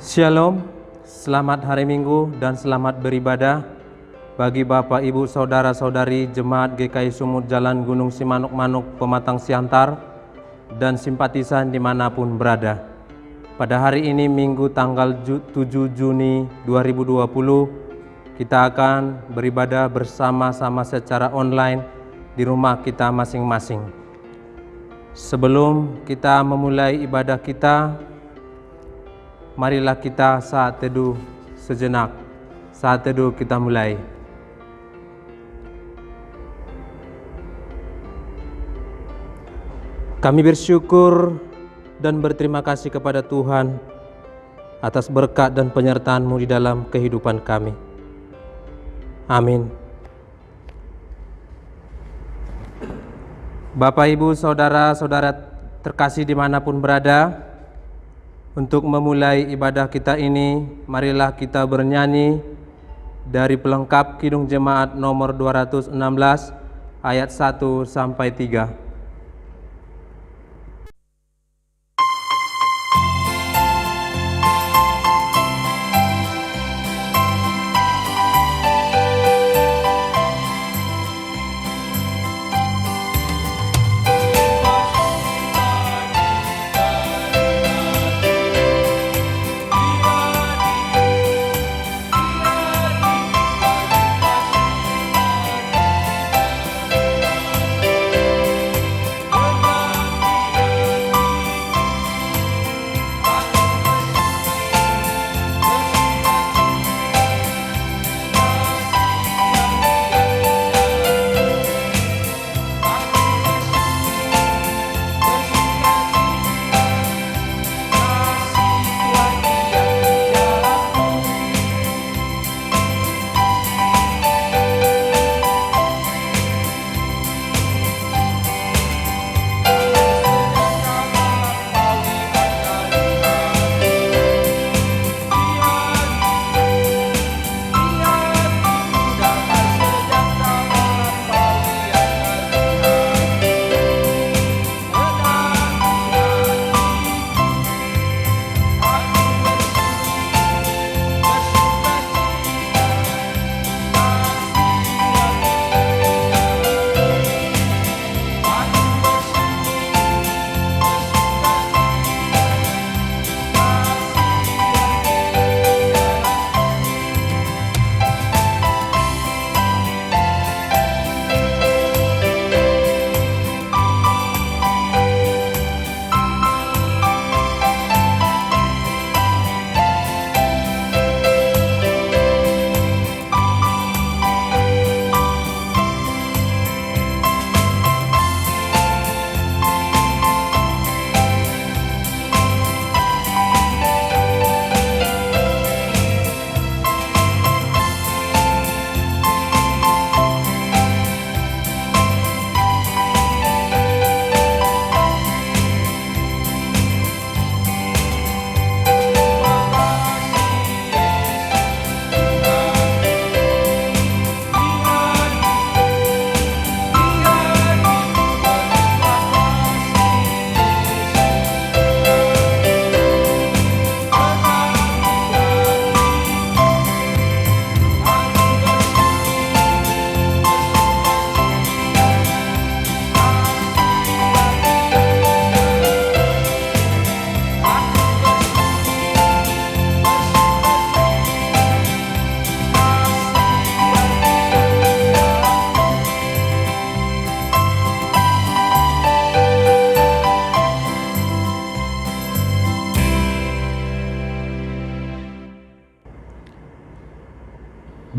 Shalom, selamat hari Minggu dan selamat beribadah bagi Bapak, Ibu, Saudara-saudari Jemaat GKI Sumut Jalan Gunung Simanuk-Manuk, Pematang Siantar, dan simpatisan dimanapun berada. Pada hari ini Minggu tanggal 7 Juni 2020, kita akan beribadah bersama-sama secara online di rumah kita masing-masing. Sebelum kita memulai ibadah kita, marilah kita saat teduh sejenak. Saat teduh kita mulai. Kami bersyukur dan berterima kasih kepada Tuhan atas berkat dan penyertaan-Mu di dalam kehidupan kami. Amin. Bapak, Ibu, Saudara-saudara terkasih dimanapun berada, untuk memulai ibadah kita ini, marilah kita bernyanyi dari pelengkap Kidung Jemaat nomor 216 ayat 1 sampai 3.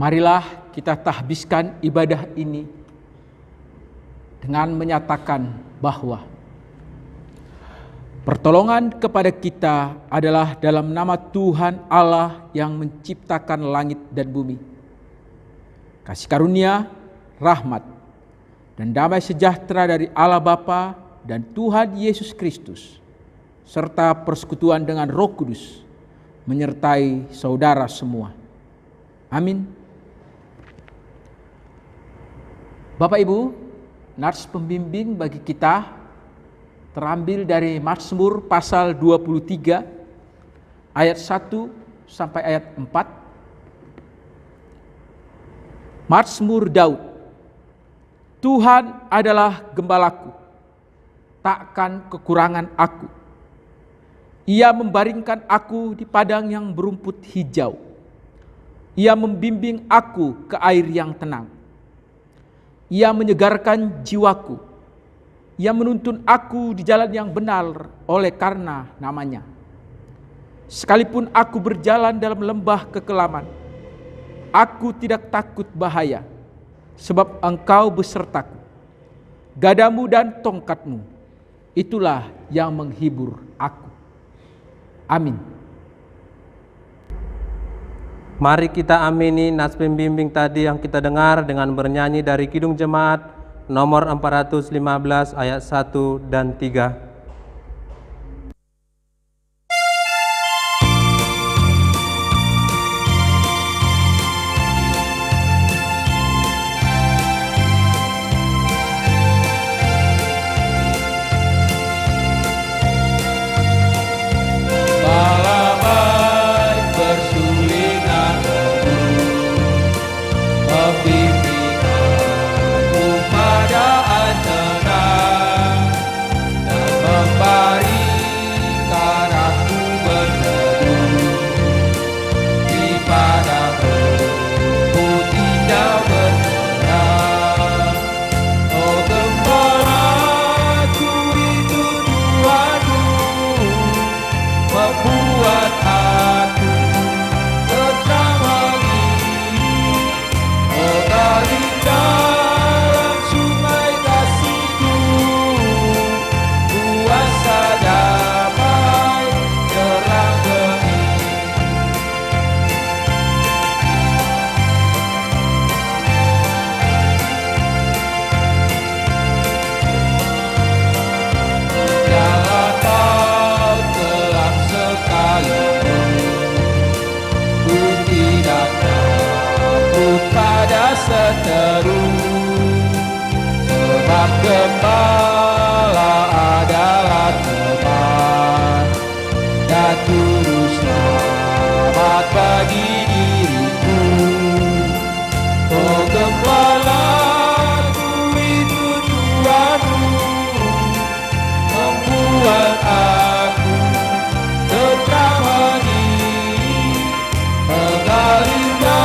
Marilah kita tahbiskan ibadah ini dengan menyatakan bahwa pertolongan kepada kita adalah dalam nama Tuhan Allah yang menciptakan langit dan bumi. Kasih karunia, rahmat, dan damai sejahtera dari Allah Bapa dan Tuhan Yesus Kristus, serta persekutuan dengan Roh Kudus, menyertai saudara semua. Amin. Bapak Ibu, nats pembimbing bagi kita terambil dari Mazmur pasal 23 ayat 1 sampai ayat 4. Mazmur Daud. Tuhan adalah gembalaku, takkan kekurangan aku. Ia membaringkan aku di padang yang berumput hijau. Ia membimbing aku ke air yang tenang. Ia menyegarkan jiwaku. Ia menuntun aku di jalan yang benar oleh karena namanya. Sekalipun aku berjalan dalam lembah kekelaman, aku tidak takut bahaya, sebab Engkau besertaku. Gadamu dan tongkatmu, itulah yang menghibur aku. Amin. Mari kita amini nas pembimbing tadi yang kita dengar dengan bernyanyi dari Kidung Jemaat nomor 415 ayat 1 dan 3. Seteru, sebab gembala adalah teman dan juru selamat bagi diriku. Oh gembalaku itu Tuhanku, membuat aku tetap hati, mengalirnya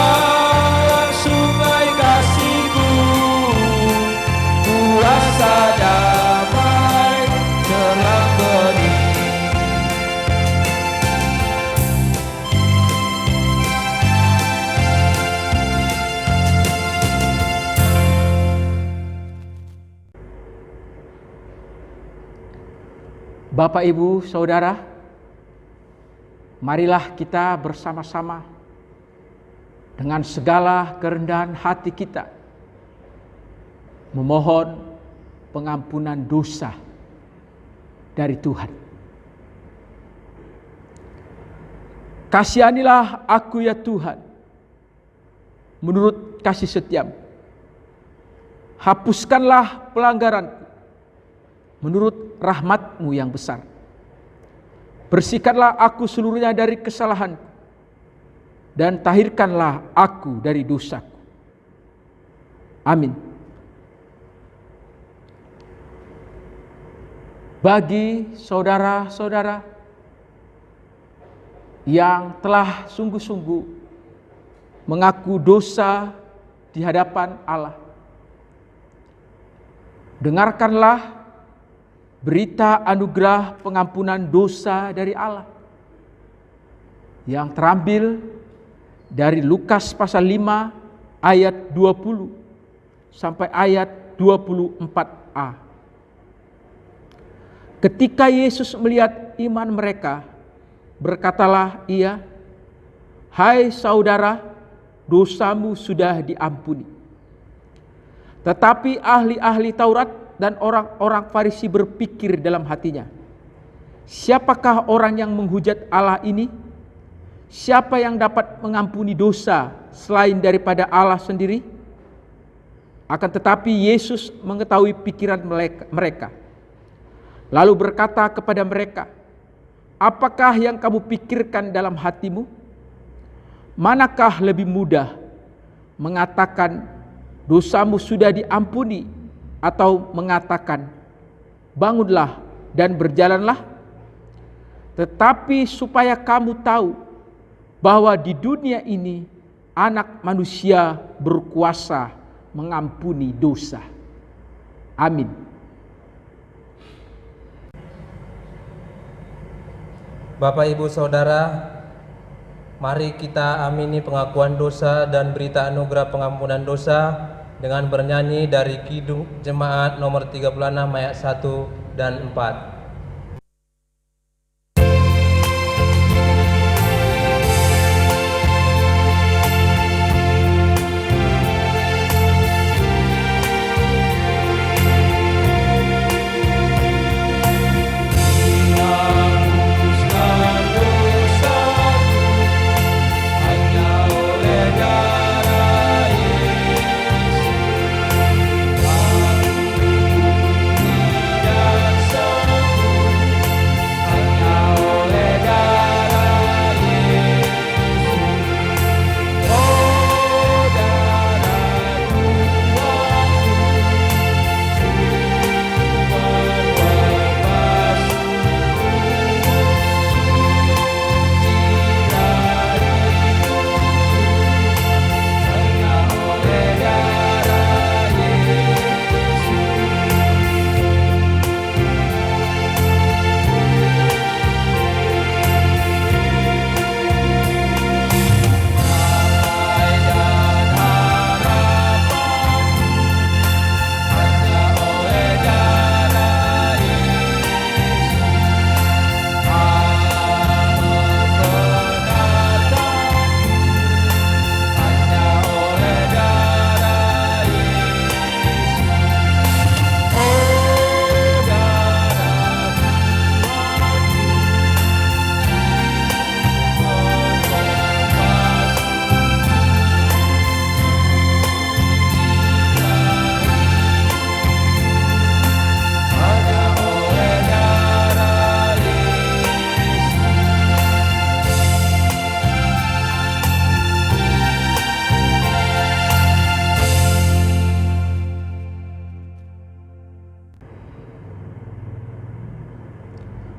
damai terang bening. Bapak, Ibu, Saudara, marilah kita bersama-sama dengan segala kerendahan hati kita memohon pengampunan dosa dari Tuhan. Kasihanilah aku ya Tuhan, menurut kasih setiamu. Hapuskanlah pelanggaranku, menurut rahmat-Mu yang besar. Bersihkanlah aku seluruhnya dari kesalahanku, dan tahirkanlah aku dari dosaku. Amin. Bagi saudara-saudara yang telah sungguh-sungguh mengaku dosa di hadapan Allah, dengarkanlah berita anugerah pengampunan dosa dari Allah yang terambil dari Lukas pasal 5 ayat 20 sampai ayat 24a. Ketika Yesus melihat iman mereka, berkatalah Ia, "Hai saudara, dosamu sudah diampuni." Tetapi ahli-ahli Taurat dan orang-orang Farisi berpikir dalam hatinya, "Siapakah orang yang menghujat Allah ini? Siapa yang dapat mengampuni dosa selain daripada Allah sendiri?" Akan tetapi Yesus mengetahui pikiran mereka, lalu berkata kepada mereka, apakah yang kamu pikirkan dalam hatimu? Manakah lebih mudah mengatakan dosamu sudah diampuni, atau mengatakan bangunlah dan berjalanlah? Tetapi supaya kamu tahu bahwa di dunia ini Anak Manusia berkuasa mengampuni dosa. Amin. Bapak, Ibu, Saudara, mari kita amini pengakuan dosa dan berita anugerah pengampunan dosa dengan bernyanyi dari Kidung Jemaat nomor 36 ayat 1 dan 4.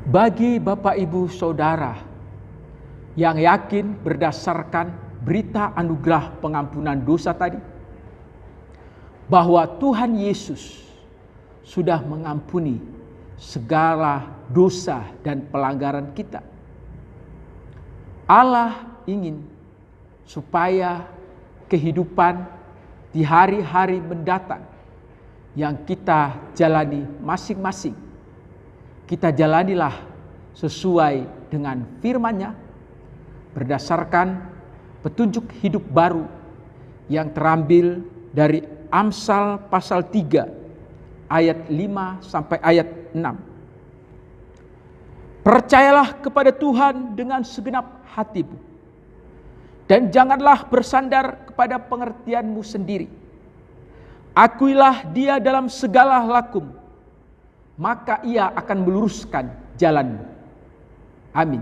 Bagi Bapak Ibu Saudara yang yakin berdasarkan berita anugerah pengampunan dosa tadi, bahwa Tuhan Yesus sudah mengampuni segala dosa dan pelanggaran kita. Allah ingin supaya kehidupan di hari-hari mendatang yang kita jalani masing-masing, kita jalanilah sesuai dengan firman-Nya berdasarkan petunjuk hidup baru yang terambil dari Amsal pasal 3 ayat 5 sampai ayat 6. Percayalah kepada Tuhan dengan segenap hatimu, dan janganlah bersandar kepada pengertianmu sendiri. Akuilah Dia dalam segala lakumu, maka Ia akan meluruskan jalanmu. Amin.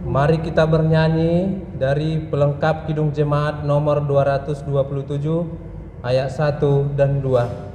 Mari kita bernyanyi dari pelengkap Kidung Jemaat nomor 227 ayat 1 dan 2.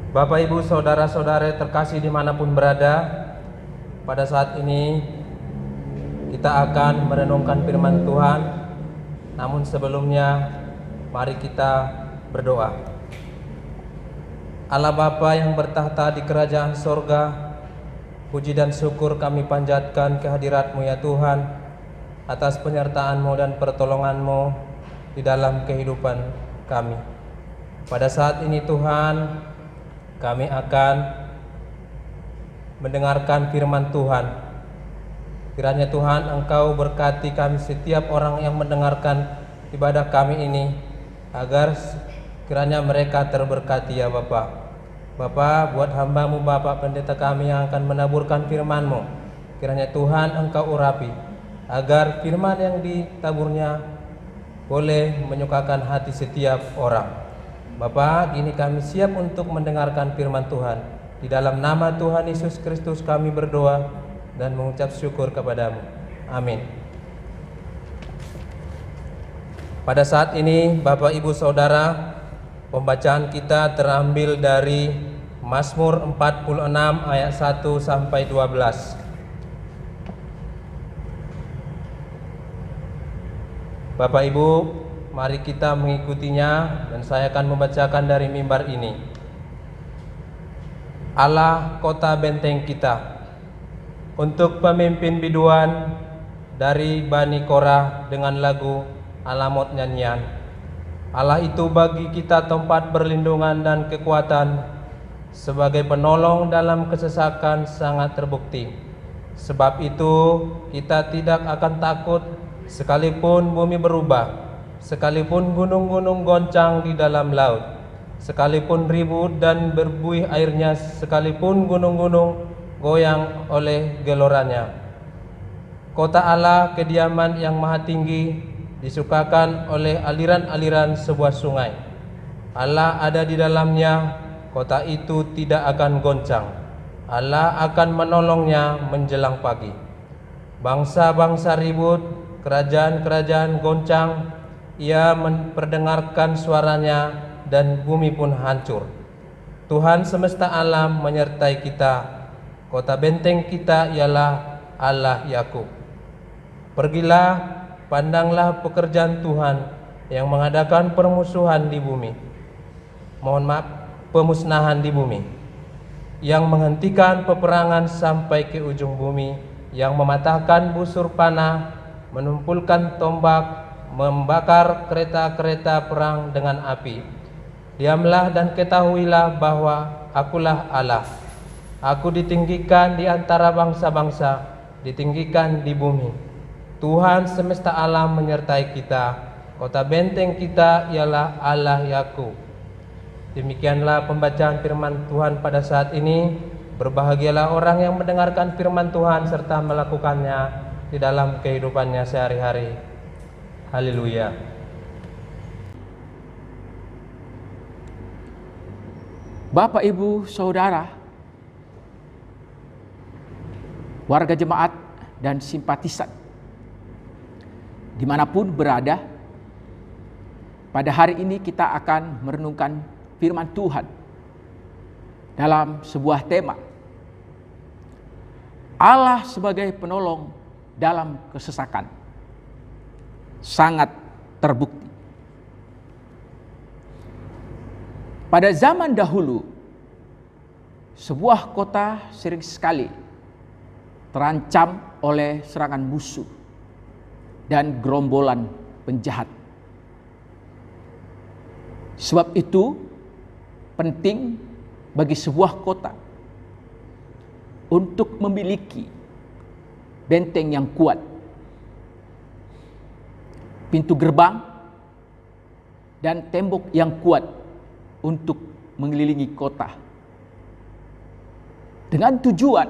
Bapak, Ibu, Saudara-saudara terkasih dimanapun berada, pada saat ini kita akan merenungkan firman Tuhan. Namun sebelumnya, mari kita berdoa. Allah Bapa yang bertahta di kerajaan sorga, puji dan syukur kami panjatkan kehadirat-Mu ya Tuhan, atas penyertaan-Mu dan pertolongan-Mu di dalam kehidupan kami. Pada saat ini Tuhan, kami akan mendengarkan firman Tuhan. Kiranya Tuhan Engkau berkati kami setiap orang yang mendengarkan ibadah kami ini, agar kiranya mereka terberkati ya Bapa. Bapa, buat hamba-Mu Bapak pendeta kami yang akan menaburkan firman-Mu, kiranya Tuhan Engkau urapi, agar firman yang ditaburnya boleh menyukakan hati setiap orang. Bapa, kini kami siap untuk mendengarkan firman Tuhan. Di dalam nama Tuhan Yesus Kristus kami berdoa dan mengucap syukur kepadamu. Amin. Pada saat ini Bapak, Ibu, Saudara, pembacaan kita terambil dari Mazmur 46 ayat 1 sampai 12. Bapak, Ibu, mari kita mengikutinya dan saya akan membacakan dari mimbar ini. Allah kota benteng kita. Untuk pemimpin biduan dari Bani Korah dengan lagu Alamot nyanyian. Allah itu bagi kita tempat perlindungan dan kekuatan, sebagai penolong dalam kesesakan sangat terbukti. Sebab itu kita tidak akan takut sekalipun bumi berubah, sekalipun gunung-gunung goncang di dalam laut, sekalipun ribut dan berbuih airnya, sekalipun gunung-gunung goyang oleh geloranya. Kota Allah, kediaman yang maha tinggi, disukakan oleh aliran-aliran sebuah sungai. Allah ada di dalamnya, kota itu tidak akan goncang. Allah akan menolongnya menjelang pagi. Bangsa-bangsa ribut, kerajaan-kerajaan goncang, ia memperdengarkan suaranya dan bumi pun hancur. Tuhan semesta alam menyertai kita. Kota benteng kita ialah Allah Yakub. Pergilah, pandanglah pekerjaan Tuhan yang mengadakan permusuhan di bumi. Pemusnahan di bumi. Yang menghentikan peperangan sampai ke ujung bumi, yang mematahkan busur panah, menumpulkan tombak, membakar kereta-kereta perang dengan api. Diamlah dan ketahuilah bahwa Akulah Allah. Aku ditinggikan di antara bangsa-bangsa, ditinggikan di bumi. Tuhan semesta alam menyertai kita. Kota benteng kita ialah Allah Yakub. Demikianlah pembacaan firman Tuhan pada saat ini. Berbahagialah orang yang mendengarkan firman Tuhan serta melakukannya di dalam kehidupannya sehari-hari. Haleluya. Bapak, Ibu, Saudara, warga jemaat dan simpatisan dimanapun berada, pada hari ini kita akan merenungkan firman Tuhan dalam sebuah tema, Allah sebagai penolong dalam kesesakan. Sangat terbukti. Pada zaman dahulu, sebuah kota sering sekali terancam oleh serangan musuh dan gerombolan penjahat. Sebab itu penting bagi sebuah kota untuk memiliki benteng yang kuat, pintu gerbang dan tembok yang kuat untuk mengelilingi kota, dengan tujuan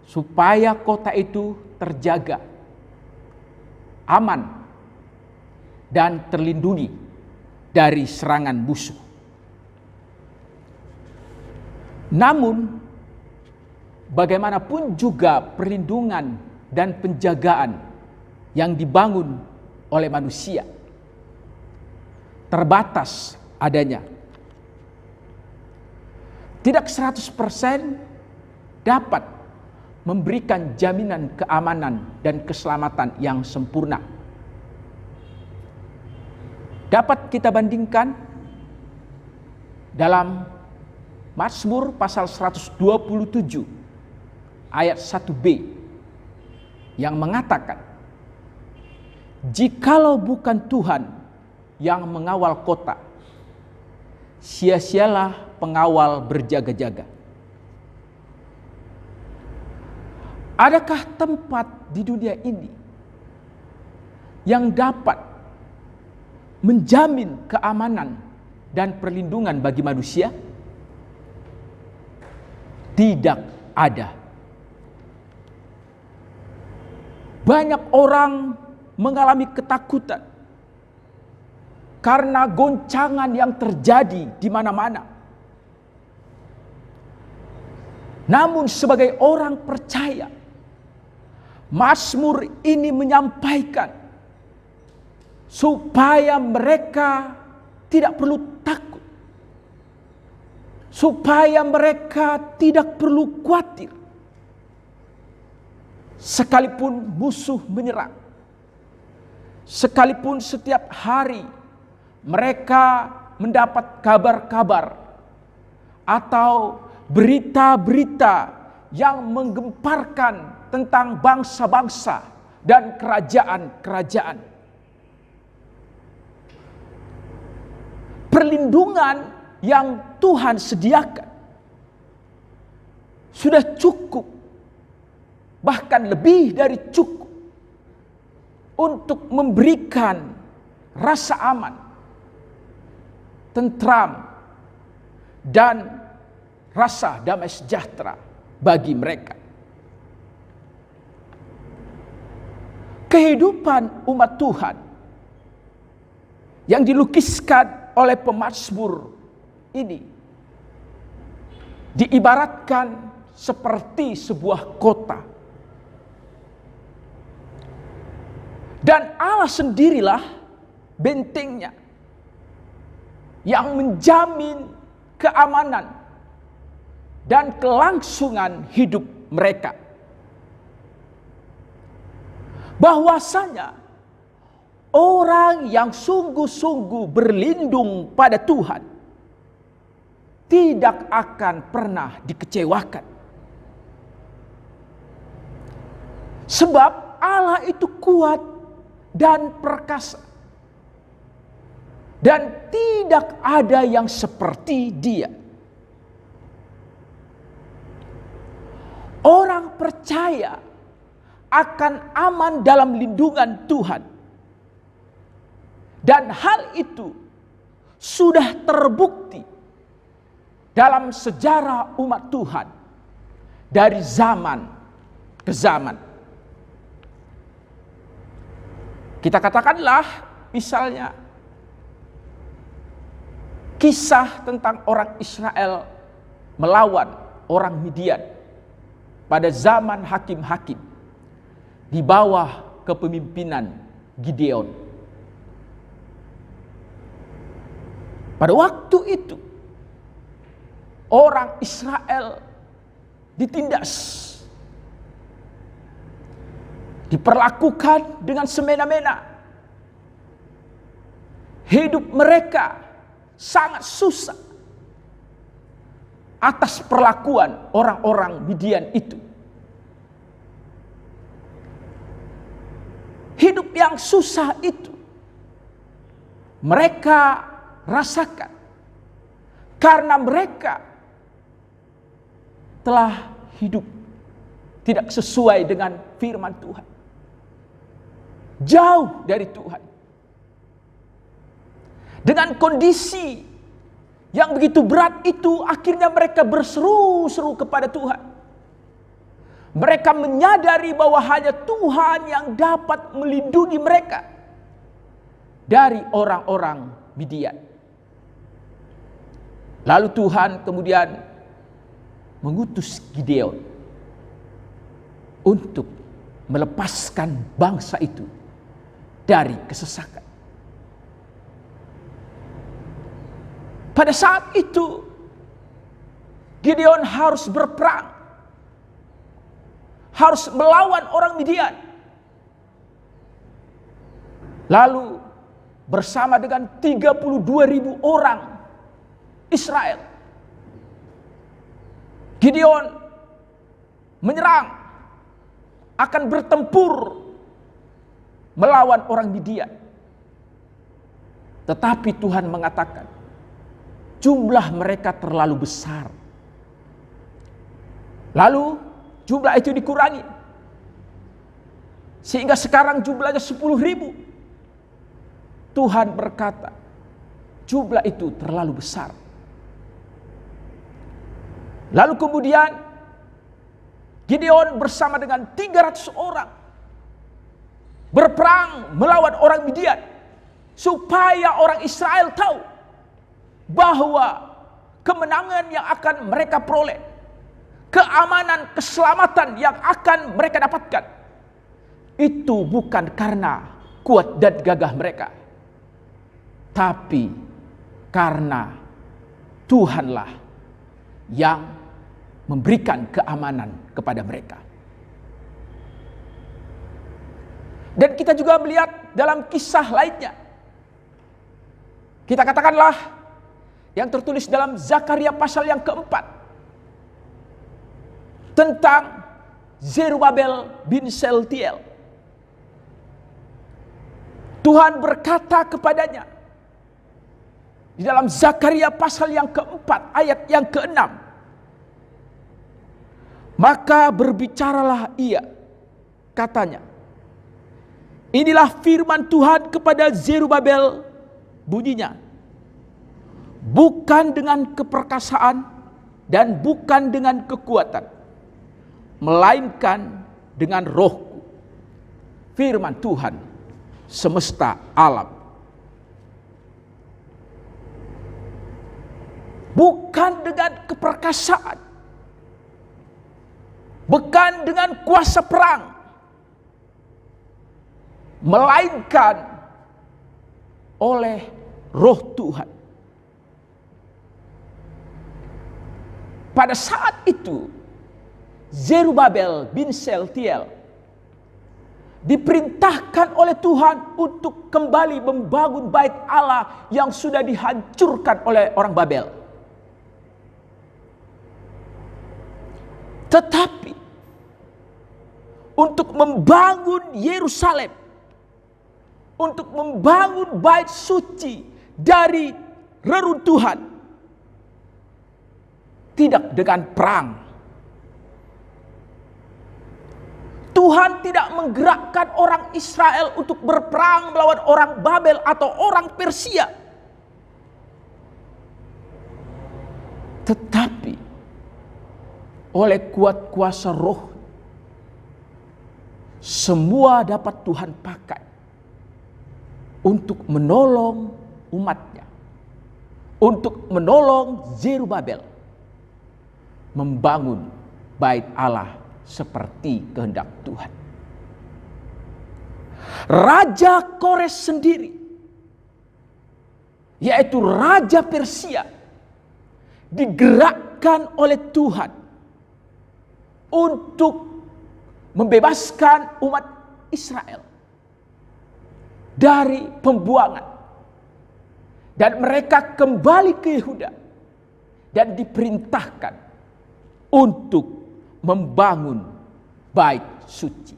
supaya kota itu terjaga, aman, dan terlindungi dari serangan musuh. Namun, bagaimanapun juga perlindungan dan penjagaan yang dibangun oleh manusia terbatas adanya. tidak 100% dapat memberikan jaminan keamanan dan keselamatan yang sempurna. Dapat kita bandingkan dalam Mazmur pasal 127 ayat 1b yang mengatakan, jikalau bukan Tuhan yang mengawal kota, sia-sialah pengawal berjaga-jaga. Adakah tempat di dunia ini yang dapat menjamin keamanan dan perlindungan bagi manusia? Tidak ada. Banyak orang mengalami ketakutan karena goncangan yang terjadi di mana-mana. Namun sebagai orang percaya, Mazmur ini menyampaikan supaya mereka tidak perlu takut, supaya mereka tidak perlu khawatir, sekalipun musuh menyerang, sekalipun setiap hari mereka mendapat kabar-kabar atau berita-berita yang menggemparkan tentang bangsa-bangsa dan kerajaan-kerajaan. Perlindungan yang Tuhan sediakan sudah cukup, bahkan lebih dari cukup, untuk memberikan rasa aman, tentram, dan rasa damai sejahtera bagi mereka. Kehidupan umat Tuhan yang dilukiskan oleh pemazmur ini diibaratkan seperti sebuah kota. Dan Allah sendirilah bentengnya yang menjamin keamanan dan kelangsungan hidup mereka. Bahwasanya orang yang sungguh-sungguh berlindung pada Tuhan tidak akan pernah dikecewakan. Sebab Allah itu kuat dan perkasa, dan tidak ada yang seperti Dia. Orang percaya akan aman dalam lindungan Tuhan, dan hal itu sudah terbukti dalam sejarah umat Tuhan dari zaman ke zaman. Kita katakanlah misalnya kisah tentang orang Israel melawan orang Midian pada zaman hakim-hakim di bawah kepemimpinan Gideon. Pada waktu itu orang Israel ditindas, diperlakukan dengan semena-mena. Hidup mereka sangat susah atas perlakuan orang-orang Midian itu. Hidup yang susah itu mereka rasakan karena mereka telah hidup tidak sesuai dengan firman Tuhan, jauh dari Tuhan. Dengan kondisi yang begitu berat itu, akhirnya mereka berseru-seru kepada Tuhan. Mereka menyadari bahwa hanya Tuhan yang dapat melindungi mereka dari orang-orang Midian. Lalu Tuhan kemudian mengutus Gideon untuk melepaskan bangsa itu dari kesesakan. Pada saat itu Gideon harus berperang, harus melawan orang Midian. Lalu bersama dengan 32.000 orang Israel, Gideon menyerang, akan bertempur melawan orang Midian. Tetapi Tuhan mengatakan, jumlah mereka terlalu besar. Lalu jumlah itu dikurangi, sehingga sekarang jumlahnya 10.000. Tuhan berkata, jumlah itu terlalu besar. Lalu kemudian Gideon bersama dengan 300 orang berperang melawan orang Midian, supaya orang Israel tahu bahwa kemenangan yang akan mereka peroleh, keamanan, keselamatan yang akan mereka dapatkan, itu bukan karena kuat dan gagah mereka, tapi karena Tuhanlah yang memberikan keamanan kepada mereka. Dan kita juga melihat dalam kisah lainnya, kita katakanlah yang tertulis dalam Zakaria pasal yang keempat, tentang Zerubabel bin Seltiel. Tuhan berkata kepadanya di dalam Zakaria pasal yang keempat ayat yang keenam, maka berbicaralah ia, katanya, inilah firman Tuhan kepada Zerubabel, bunyinya, bukan dengan keperkasaan dan bukan dengan kekuatan, melainkan dengan rohku, firman Tuhan semesta alam. Bukan dengan keperkasaan, bukan dengan kuasa perang, melainkan oleh roh Tuhan. Pada saat itu Zerubabel bin Seltiel diperintahkan oleh Tuhan untuk kembali membangun bait Allah yang sudah dihancurkan oleh orang Babel. Tetapi untuk membangun Yerusalem, untuk membangun bait suci dari reruntuhan, tidak dengan perang. Tuhan tidak menggerakkan orang Israel untuk berperang melawan orang Babel atau orang Persia. Tetapi oleh kuat kuasa roh, semua dapat Tuhan pakai untuk menolong umatnya, untuk menolong Zerubabel membangun bait Allah seperti kehendak Tuhan. Raja Kores sendiri, yaitu Raja Persia, digerakkan oleh Tuhan untuk membebaskan umat Israel dari pembuangan, dan mereka kembali ke Yehuda dan diperintahkan untuk membangun bait suci.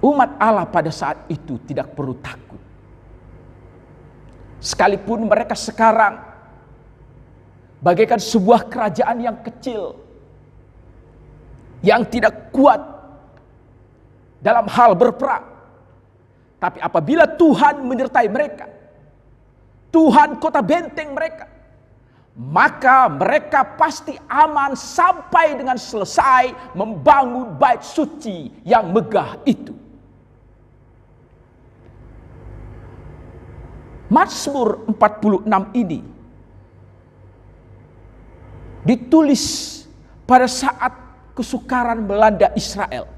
Umat Allah pada saat itu tidak perlu takut, sekalipun mereka sekarang bagaikan sebuah kerajaan yang kecil, yang tidak kuat dalam hal berperang. Tapi apabila Tuhan menyertai mereka, Tuhan kota benteng mereka, maka mereka pasti aman sampai dengan selesai membangun bait suci yang megah itu. Mazmur 46 ini ditulis pada saat kesukaran melanda Israel.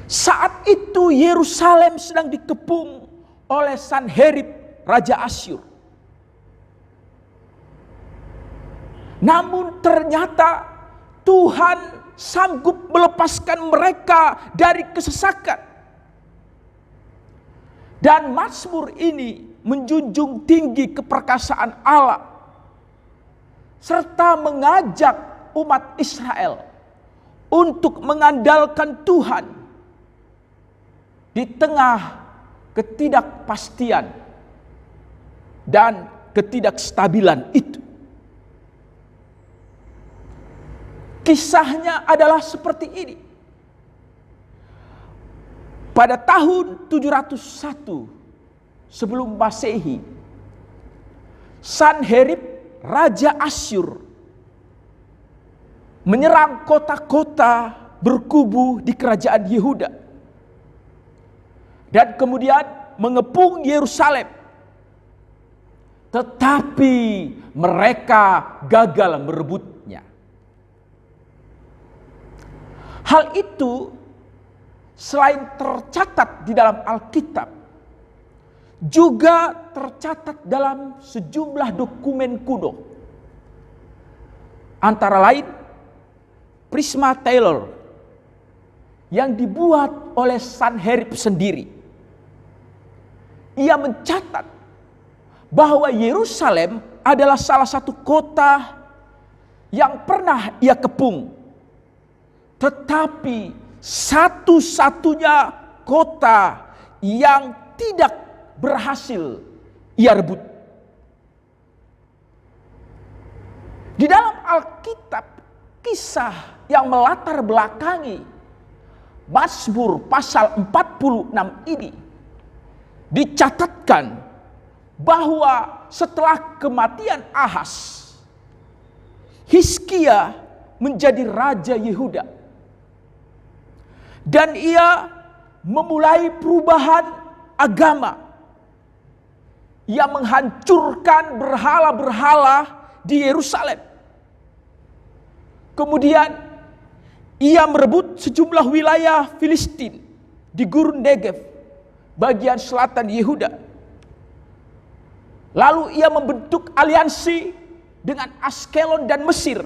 Saat itu Yerusalem sedang dikepung oleh Sanherib Raja Asyur. Namun ternyata Tuhan sanggup melepaskan mereka dari kesesakan. Dan Mazmur ini menjunjung tinggi keperkasaan Allah, serta mengajak umat Israel untuk mengandalkan Tuhan di tengah ketidakpastian dan ketidakstabilan itu. Kisahnya adalah seperti ini. Pada tahun 701 sebelum Masehi, Sanherib Raja Asyur menyerang kota-kota berkubu di kerajaan Yehuda dan kemudian mengepung Yerusalem. Tetapi mereka gagal merebutnya. Hal itu selain tercatat di dalam Alkitab, juga tercatat dalam sejumlah dokumen kuno. Antara lain Prisma Taylor yang dibuat oleh Sanherib sendiri. Ia mencatat bahwa Yerusalem adalah salah satu kota yang pernah ia kepung. Tetapi satu-satunya kota yang tidak berhasil ia rebut. Di dalam Alkitab, kisah yang melatar belakangi Mazmur pasal 46 ini dicatatkan bahwa setelah kematian Ahaz, Hizkia menjadi raja Yehuda. Dan ia memulai perubahan agama. Ia menghancurkan berhala-berhala di Yerusalem. Kemudian ia merebut sejumlah wilayah Filistin di Gurun Negev, bagian selatan Yehuda. Lalu ia membentuk aliansi dengan Askelon dan Mesir.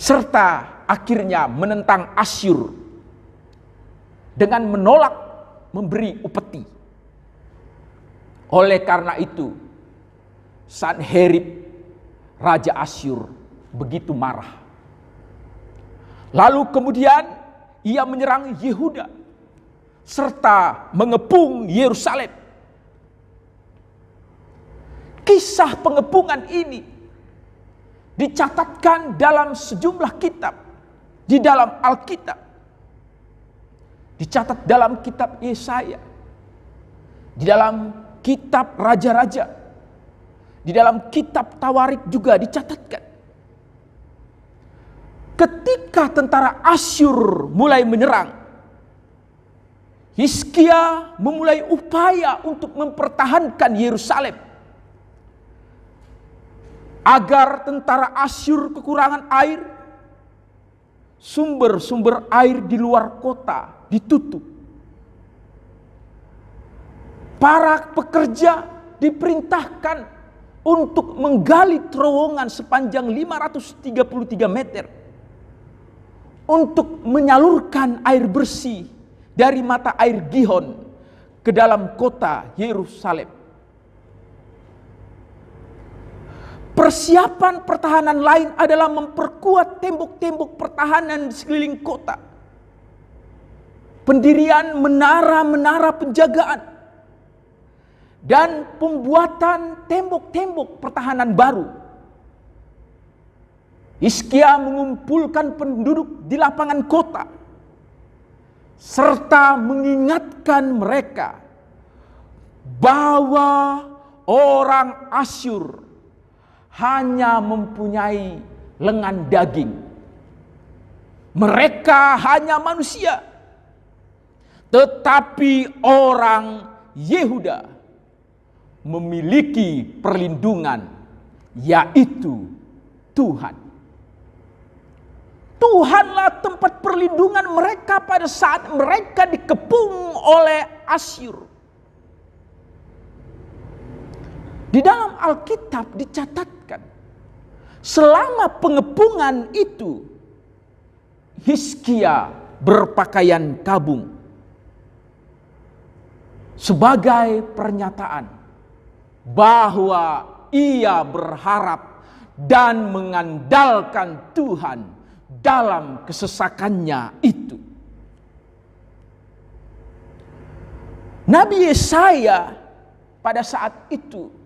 Serta akhirnya menentang Asyur dengan menolak memberi upeti. Oleh karena itu, Sanherib Raja Asyur begitu marah. Lalu kemudian ia menyerang Yehuda serta mengepung Yerusalem. Kisah pengepungan ini dicatatkan dalam sejumlah kitab di dalam Alkitab. Dicatat dalam kitab Yesaya, di dalam kitab Raja-Raja, di dalam kitab Tawarik juga dicatatkan. Ketika tentara Asyur mulai menyerang, Hizkia memulai upaya untuk mempertahankan Yerusalem agar tentara Asyur kekurangan air. Sumber-sumber air di luar kota ditutup. Para pekerja diperintahkan untuk menggali terowongan sepanjang 533 meter untuk menyalurkan air bersih dari mata air Gihon ke dalam kota Yerusalem. Persiapan pertahanan lain adalah memperkuat tembok-tembok pertahanan di sekeliling kota. Pendirian menara-menara penjagaan. Dan pembuatan tembok-tembok pertahanan baru. Hizkia mengumpulkan penduduk di lapangan kota. Serta mengingatkan mereka bahwa orang Asyur hanya mempunyai lengan daging. Mereka hanya manusia. Tetapi orang Yehuda memiliki perlindungan, yaitu Tuhan. Tuhanlah tempat perlindungan mereka pada saat mereka dikepung oleh Asyur. Di dalam Alkitab dicatatkan, selama pengepungan itu, Hizkia berpakaian kabung. Sebagai pernyataan bahwa ia berharap dan mengandalkan Tuhan dalam kesesakannya itu. Nabi Yesaya pada saat itu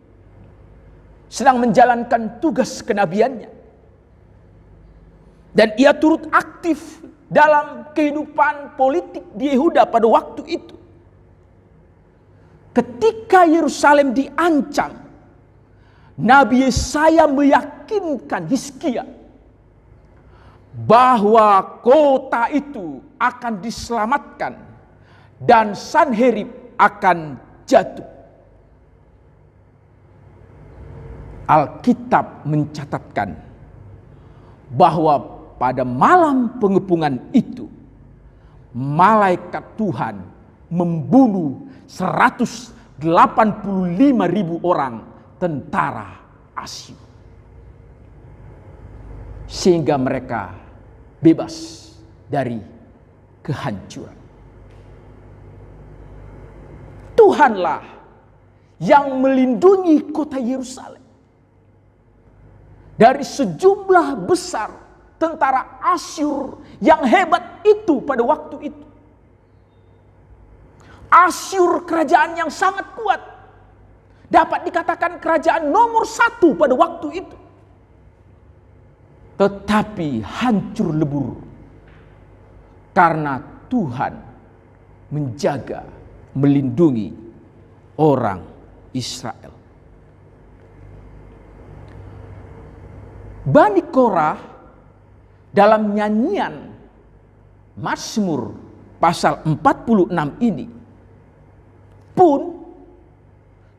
sedang menjalankan tugas kenabiannya. Dan ia turut aktif dalam kehidupan politik di Yehuda pada waktu itu. Ketika Yerusalem diancam, Nabi Yesaya meyakinkan Hizkia bahwa kota itu akan diselamatkan dan Sanherib akan jatuh. Alkitab mencatatkan bahwa pada malam pengepungan itu, malaikat Tuhan membunuh 185.000 orang tentara Asyur. Sehingga mereka bebas dari kehancuran. Tuhanlah yang melindungi kota Yerusalem dari sejumlah besar tentara Asyur yang hebat itu pada waktu itu. Asyur kerajaan yang sangat kuat. Dapat dikatakan kerajaan nomor 1 pada waktu itu. Tetapi hancur lebur. Karena Tuhan menjaga, melindungi orang Israel. Bani Korah dalam nyanyian Mazmur pasal 46 ini pun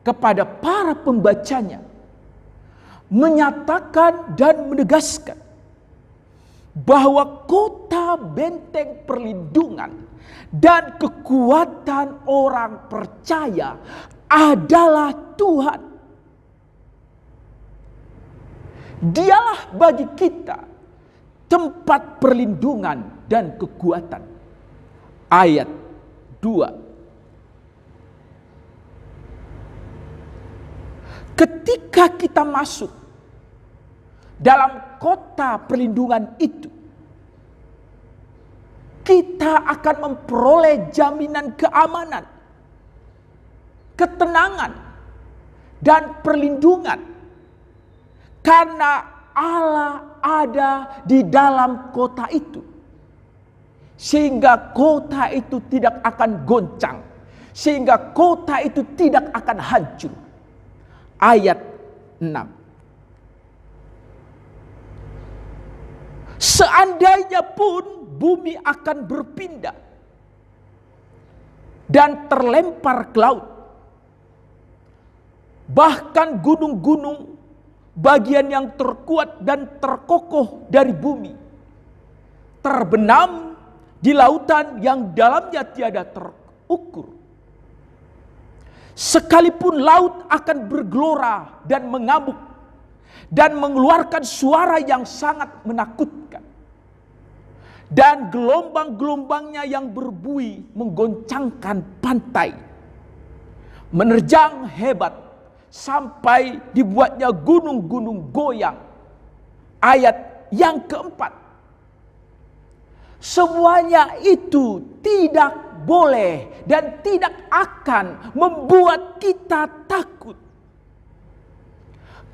kepada para pembacanya menyatakan dan menegaskan bahwa kota benteng perlindungan dan kekuatan orang percaya adalah Tuhan. Dialah bagi kita tempat perlindungan dan kekuatan. Ayat 2. Ketika kita masuk dalam kota perlindungan itu, kita akan memperoleh jaminan keamanan, ketenangan, dan perlindungan. Karena Allah ada di dalam kota itu. Sehingga kota itu tidak akan goncang. Sehingga kota itu tidak akan hancur. Ayat 6. Seandainya pun bumi akan berpindah dan terlempar ke laut, bahkan gunung-gunung bagian yang terkuat dan terkokoh dari bumi terbenam di lautan yang dalamnya tiada terukur. Sekalipun laut akan bergelora dan mengamuk dan mengeluarkan suara yang sangat menakutkan, dan gelombang-gelombangnya yang berbuih menggoncangkan pantai, menerjang hebat sampai dibuatnya gunung-gunung goyang. Ayat yang keempat. Semuanya itu tidak boleh dan tidak akan membuat kita takut.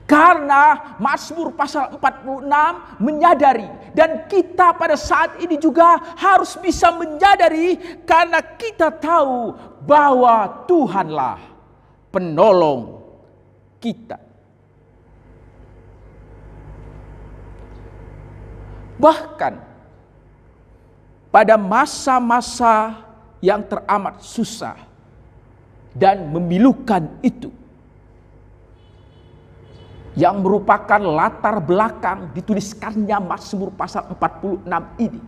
Karena Mazmur pasal 46 menyadari, dan kita pada saat ini juga harus bisa menyadari, karena kita tahu bahwa Tuhanlah penolong kita. Bahkan pada masa-masa yang teramat susah dan memilukan itu, yang merupakan latar belakang dituliskannya Mazmur pasal 46 ini,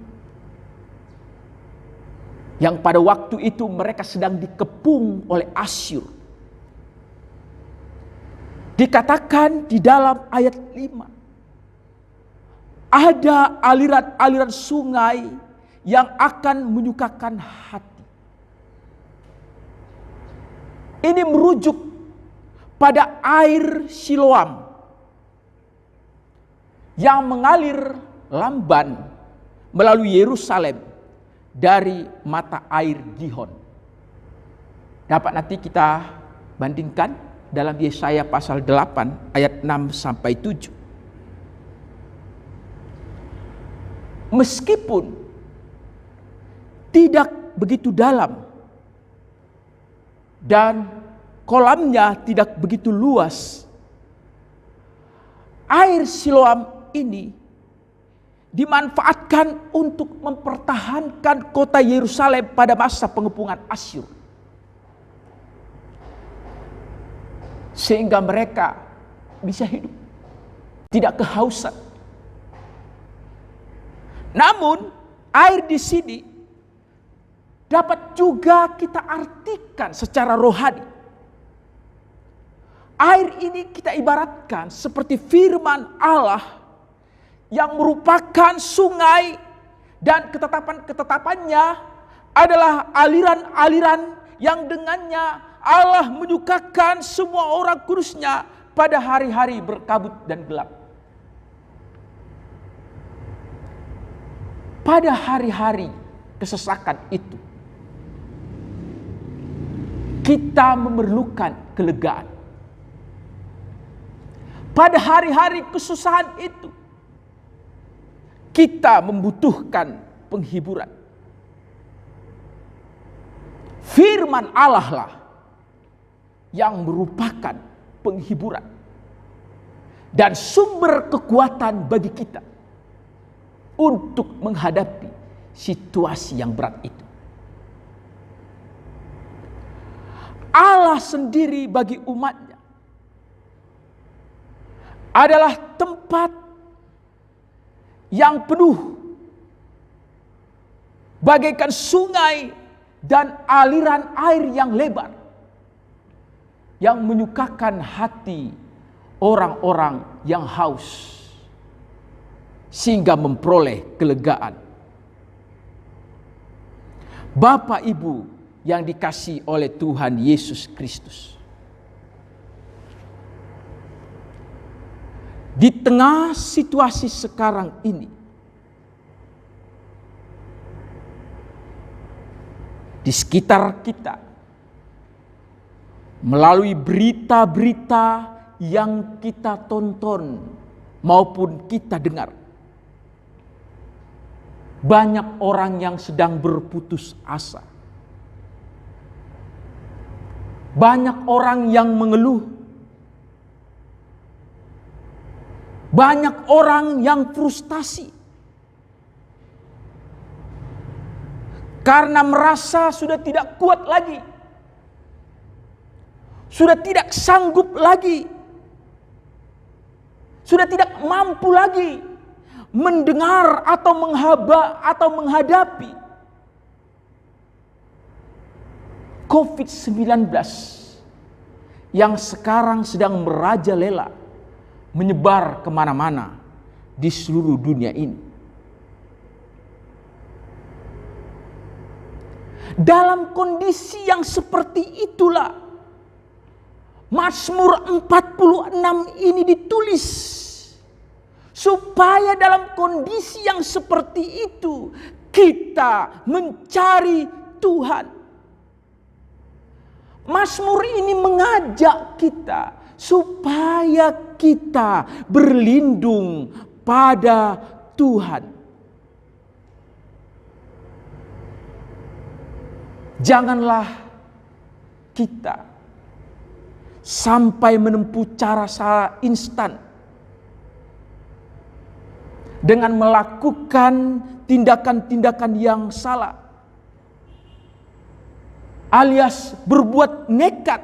yang pada waktu itu mereka sedang dikepung oleh Asyur. Dikatakan di dalam ayat 5, ada aliran-aliran sungai yang akan menyukakan hati. Ini merujuk pada air Siloam yang mengalir lamban melalui Yerusalem dari mata air Gihon. Dapat nanti kita bandingkan dalam Yesaya pasal 8 ayat 6 sampai 7. Meskipun tidak begitu dalam dan kolamnya tidak begitu luas, air Siloam ini dimanfaatkan untuk mempertahankan kota Yerusalem pada masa pengepungan Asyur, sehingga mereka bisa hidup, tidak kehausan. Namun air di sini dapat juga kita artikan secara rohani. Air ini kita ibaratkan seperti firman Allah yang merupakan sungai, dan ketetapan-ketetapannya adalah aliran-aliran yang dengannya Allah menyukakan semua orang kudusnya pada hari-hari berkabut dan gelap. Pada hari-hari kesesakan itu, kita memerlukan kelegaan. Pada hari-hari kesusahan itu, kita membutuhkan penghiburan. Firman Allah lah yang merupakan penghiburan dan sumber kekuatan bagi kita untuk menghadapi situasi yang berat itu. Allah sendiri bagi umatnya adalah tempat yang penuh bagaikan sungai dan aliran air yang lebar yang menyukakan hati orang-orang yang haus sehingga memperoleh kelegaan. Bapak Ibu yang dikasihi oleh Tuhan Yesus Kristus, di tengah situasi sekarang ini, di sekitar kita, melalui berita-berita yang kita tonton maupun kita dengar, banyak orang yang sedang berputus asa. Banyak orang yang mengeluh. Banyak orang yang frustasi karena merasa sudah tidak kuat lagi, sudah tidak sanggup lagi, sudah tidak mampu lagi mendengar atau menghadapi COVID-19 yang sekarang sedang merajalela, menyebar kemana-mana di seluruh dunia ini. Dalam kondisi yang seperti itulah Mazmur 46 ini ditulis, supaya dalam kondisi yang seperti itu kita mencari Tuhan. Mazmur ini mengajak kita supaya kita berlindung pada Tuhan. Janganlah kita sampai menempuh cara instan dengan melakukan tindakan-tindakan yang salah, alias berbuat nekat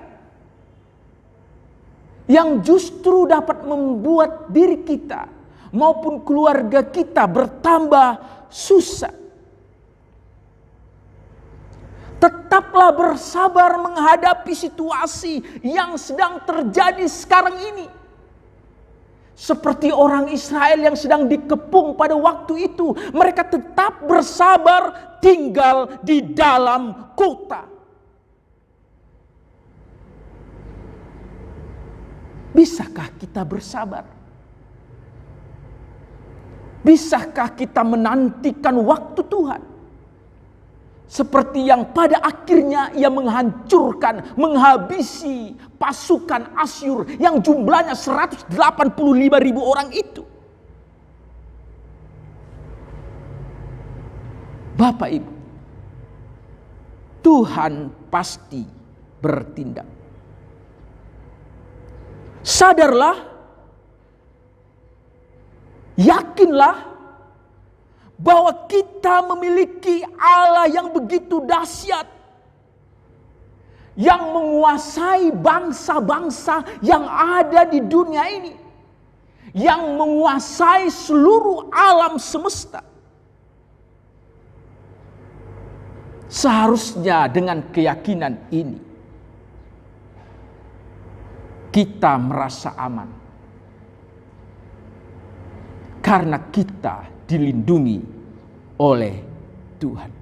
yang justru dapat membuat diri kita maupun keluarga kita bertambah susah. Tetaplah bersabar menghadapi situasi yang sedang terjadi sekarang ini. Seperti orang Israel yang sedang dikepung pada waktu itu. Mereka tetap bersabar tinggal di dalam kota. Bisakah kita bersabar? Bisakah kita menantikan waktu Tuhan? Seperti yang pada akhirnya ia menghancurkan, menghabisi pasukan Asyur yang jumlahnya 185.000 orang itu. Bapak Ibu, Tuhan pasti bertindak. Sadarlah, yakinlah bahwa kita memiliki Allah yang begitu dahsyat, yang menguasai bangsa-bangsa yang ada di dunia ini, yang menguasai seluruh alam semesta. Seharusnya dengan keyakinan ini kita merasa aman, karena kita dilindungi oleh Tuhan.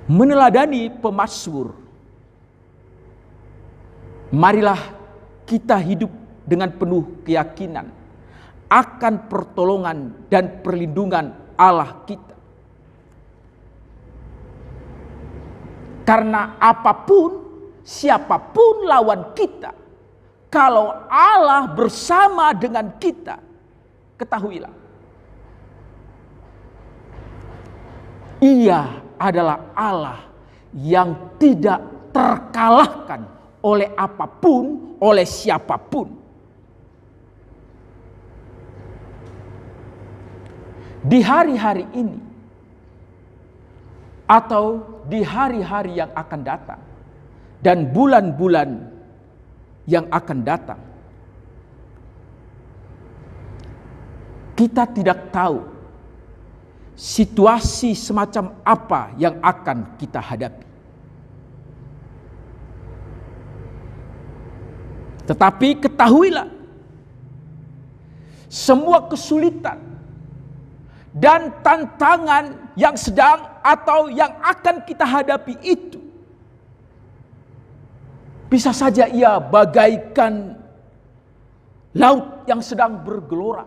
Meneladani pemazmur, marilah kita hidup dengan penuh keyakinan akan pertolongan dan perlindungan Allah kita. Karena apapun, siapapun lawan kita, kalau Allah bersama dengan kita, ketahuilah, Ia adalah Allah yang tidak terkalahkan oleh apapun, oleh siapapun. Di hari-hari ini, atau di hari-hari yang akan datang, dan bulan-bulan yang akan datang, kita tidak tahu situasi semacam apa yang akan kita hadapi. Tetapi ketahuilah, semua kesulitan dan tantangan yang sedang atau yang akan kita hadapi itu bisa saja ia bagaikan laut yang sedang bergelora,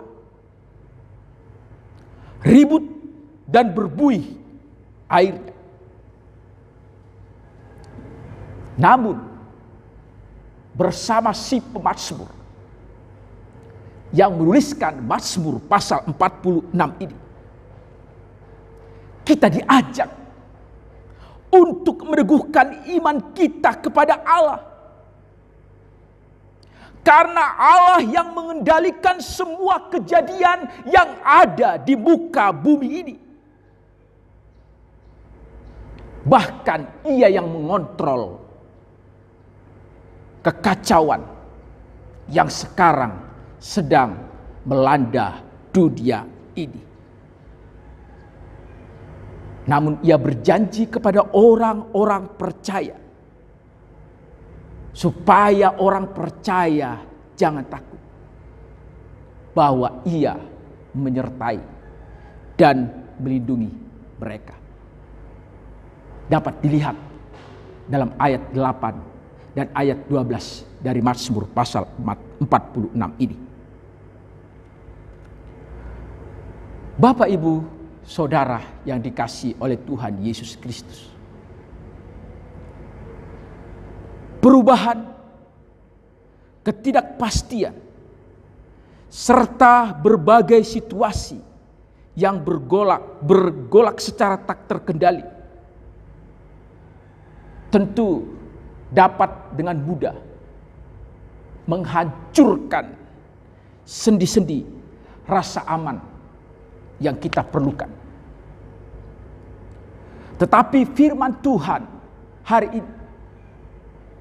ribut dan berbuih airnya. Namun bersama si pemazmur yang menuliskan Mazmur pasal 46 ini, kita diajak untuk meneguhkan iman kita kepada Allah. Karena Allah yang mengendalikan semua kejadian yang ada di muka bumi ini. Bahkan Ia yang mengontrol kekacauan yang sekarang sedang melanda dunia ini. Namun Ia berjanji kepada orang-orang percaya, supaya orang percaya jangan takut, bahwa Ia menyertai dan melindungi mereka. Dapat dilihat dalam ayat 8 dan ayat 12 dari Mazmur pasal 46 ini. Bapak, Ibu, Saudara yang dikasihi oleh Tuhan Yesus Kristus, perubahan, ketidakpastian, serta berbagai situasi yang bergolak secara tak terkendali tentu dapat dengan mudah menghancurkan sendi-sendi rasa aman yang kita perlukan. Tetapi firman Tuhan hari ini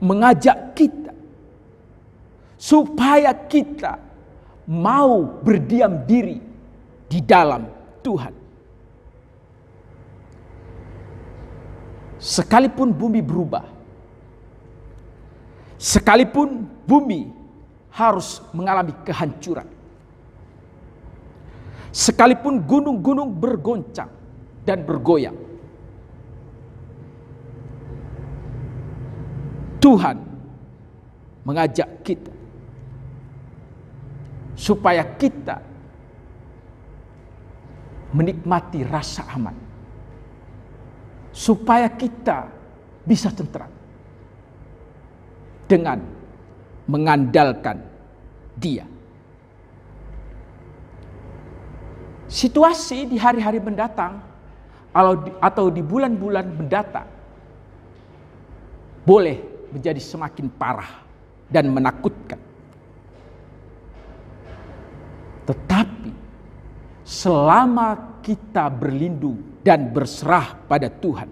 mengajak kita supaya kita mau berdiam diri di dalam Tuhan. sekalipun bumi berubah, sekalipun bumi harus mengalami kehancuran, sekalipun gunung-gunung bergoncang dan bergoyang, Tuhan mengajak kita supaya kita menikmati rasa aman, supaya kita bisa tentram dengan mengandalkan Dia. Situasi di hari-hari mendatang atau di bulan-bulan mendatang boleh menjadi semakin parah dan menakutkan. Tetapi selama kita berlindung dan berserah pada Tuhan,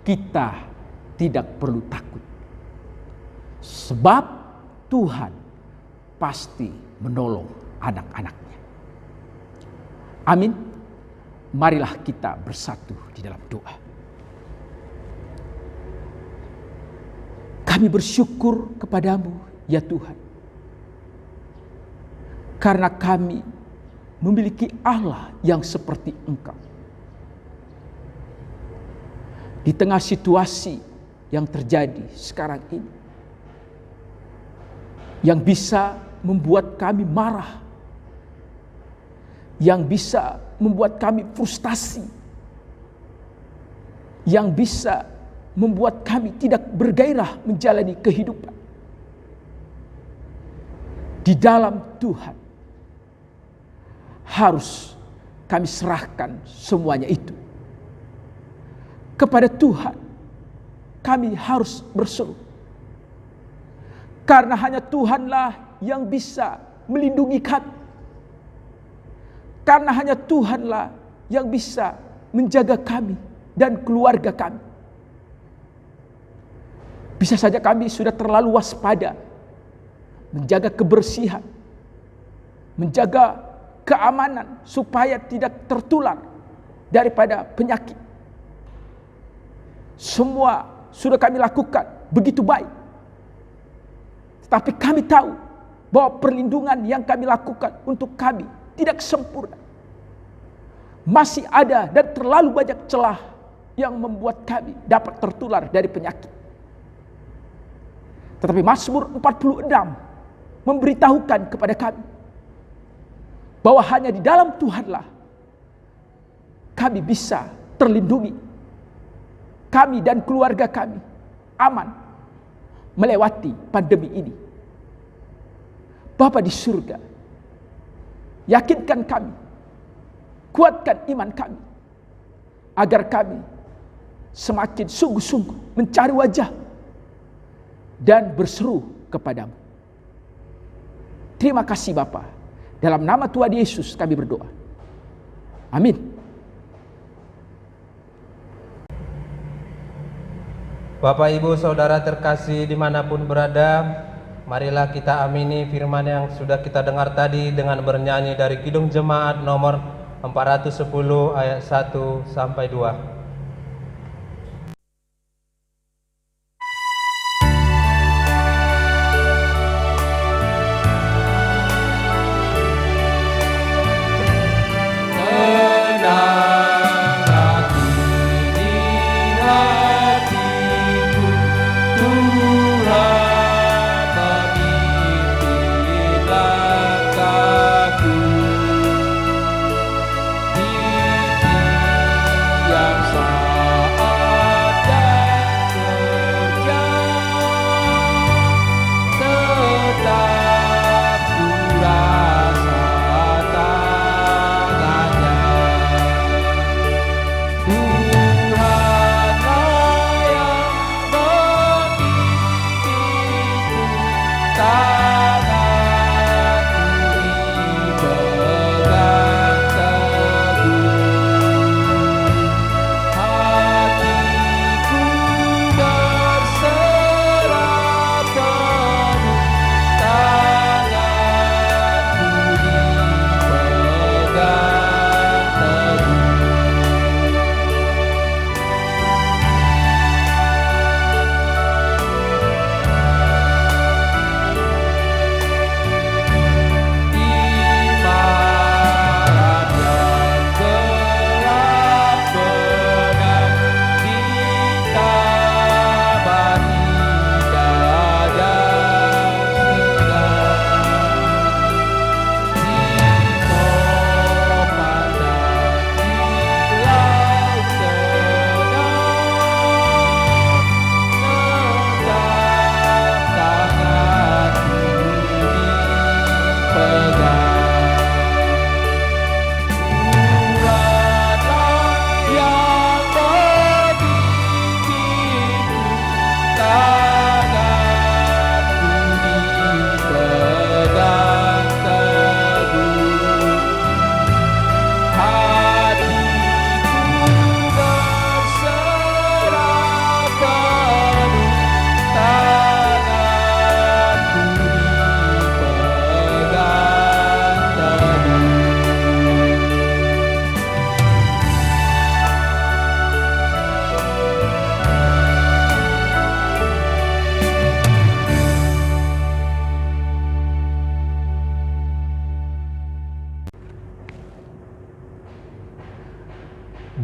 kita tidak perlu takut. Sebab Tuhan pasti menolong anak-anaknya. Amin. Marilah kita bersatu di dalam doa. Kami bersyukur kepadamu, ya Tuhan, karena kami memiliki Allah yang seperti Engkau. Di tengah situasi yang terjadi sekarang ini, yang bisa membuat kami marah, yang bisa membuat kami frustasi, yang bisa membuat kami tidak bergairah menjalani kehidupan. Di dalam Tuhan harus kami serahkan semuanya itu kepada Tuhan. Kami harus berseru, karena hanya Tuhanlah yang bisa melindungi kami, karena hanya Tuhanlah yang bisa menjaga kami dan keluarga kami. Bisa saja kami sudah terlalu waspada, menjaga kebersihan, menjaga keamanan supaya tidak tertular daripada penyakit. Semua sudah kami lakukan begitu baik. Tetapi kami tahu bahwa perlindungan yang kami lakukan untuk kami tidak sempurna. Masih ada dan terlalu banyak celah yang membuat kami dapat tertular dari penyakit. Tetapi Mazmur 46 memberitahukan kepada kami bahwa hanya di dalam Tuhanlah kami bisa terlindungi. Kami dan keluarga kami aman melewati pandemi ini. Bapa di surga, yakinkan kami, kuatkan iman kami, agar kami semakin sungguh-sungguh mencari wajah dan berseru kepadamu. Terima kasih Bapa. Dalam nama Tuhan Yesus kami berdoa. Amin. Bapak, Ibu, Saudara terkasih dimanapun berada, marilah kita amini firman yang sudah kita dengar tadi dengan bernyanyi dari Kidung Jemaat nomor 410 ayat 1 sampai 2.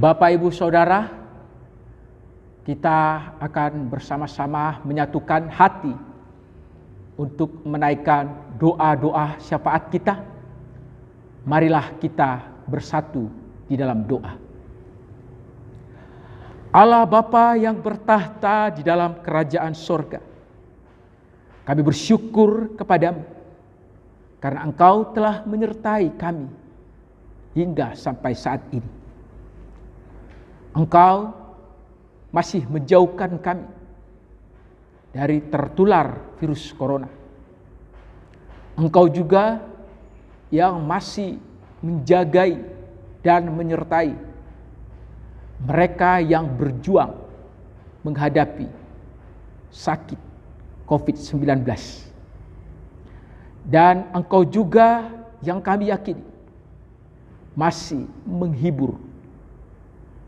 Bapak, Ibu, Saudara, kita akan bersama-sama menyatukan hati untuk menaikkan doa-doa syafaat kita. Marilah kita bersatu di dalam doa. Allah Bapa yang bertahta di dalam kerajaan sorga, kami bersyukur kepadamu karena Engkau telah menyertai kami hingga sampai saat ini. Engkau masih menjauhkan kami dari tertular virus corona. Engkau juga yang masih menjagai dan menyertai mereka yang berjuang menghadapi sakit COVID-19. Dan Engkau juga yang kami yakini masih menghibur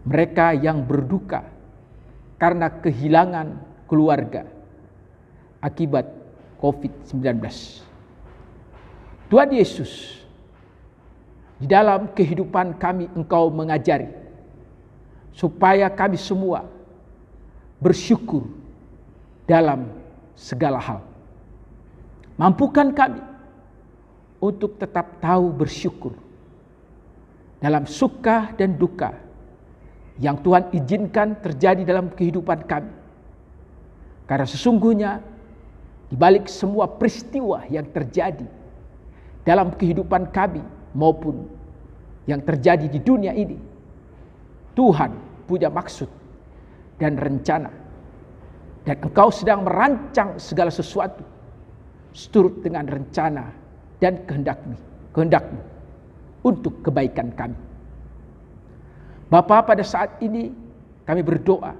mereka yang berduka karena kehilangan keluarga akibat COVID-19. Tuhan Yesus, di dalam kehidupan kami Engkau mengajari supaya kami semua bersyukur dalam segala hal. Mampukan kami untuk tetap tahu bersyukur dalam suka dan duka yang Tuhan izinkan terjadi dalam kehidupan kami. Karena sesungguhnya di balik semua peristiwa yang terjadi dalam kehidupan kami maupun yang terjadi di dunia ini, Tuhan punya maksud dan rencana. Dan Engkau sedang merancang segala sesuatu seturut dengan rencana dan kehendak-Mu untuk kebaikan kami. Bapa, pada saat ini kami berdoa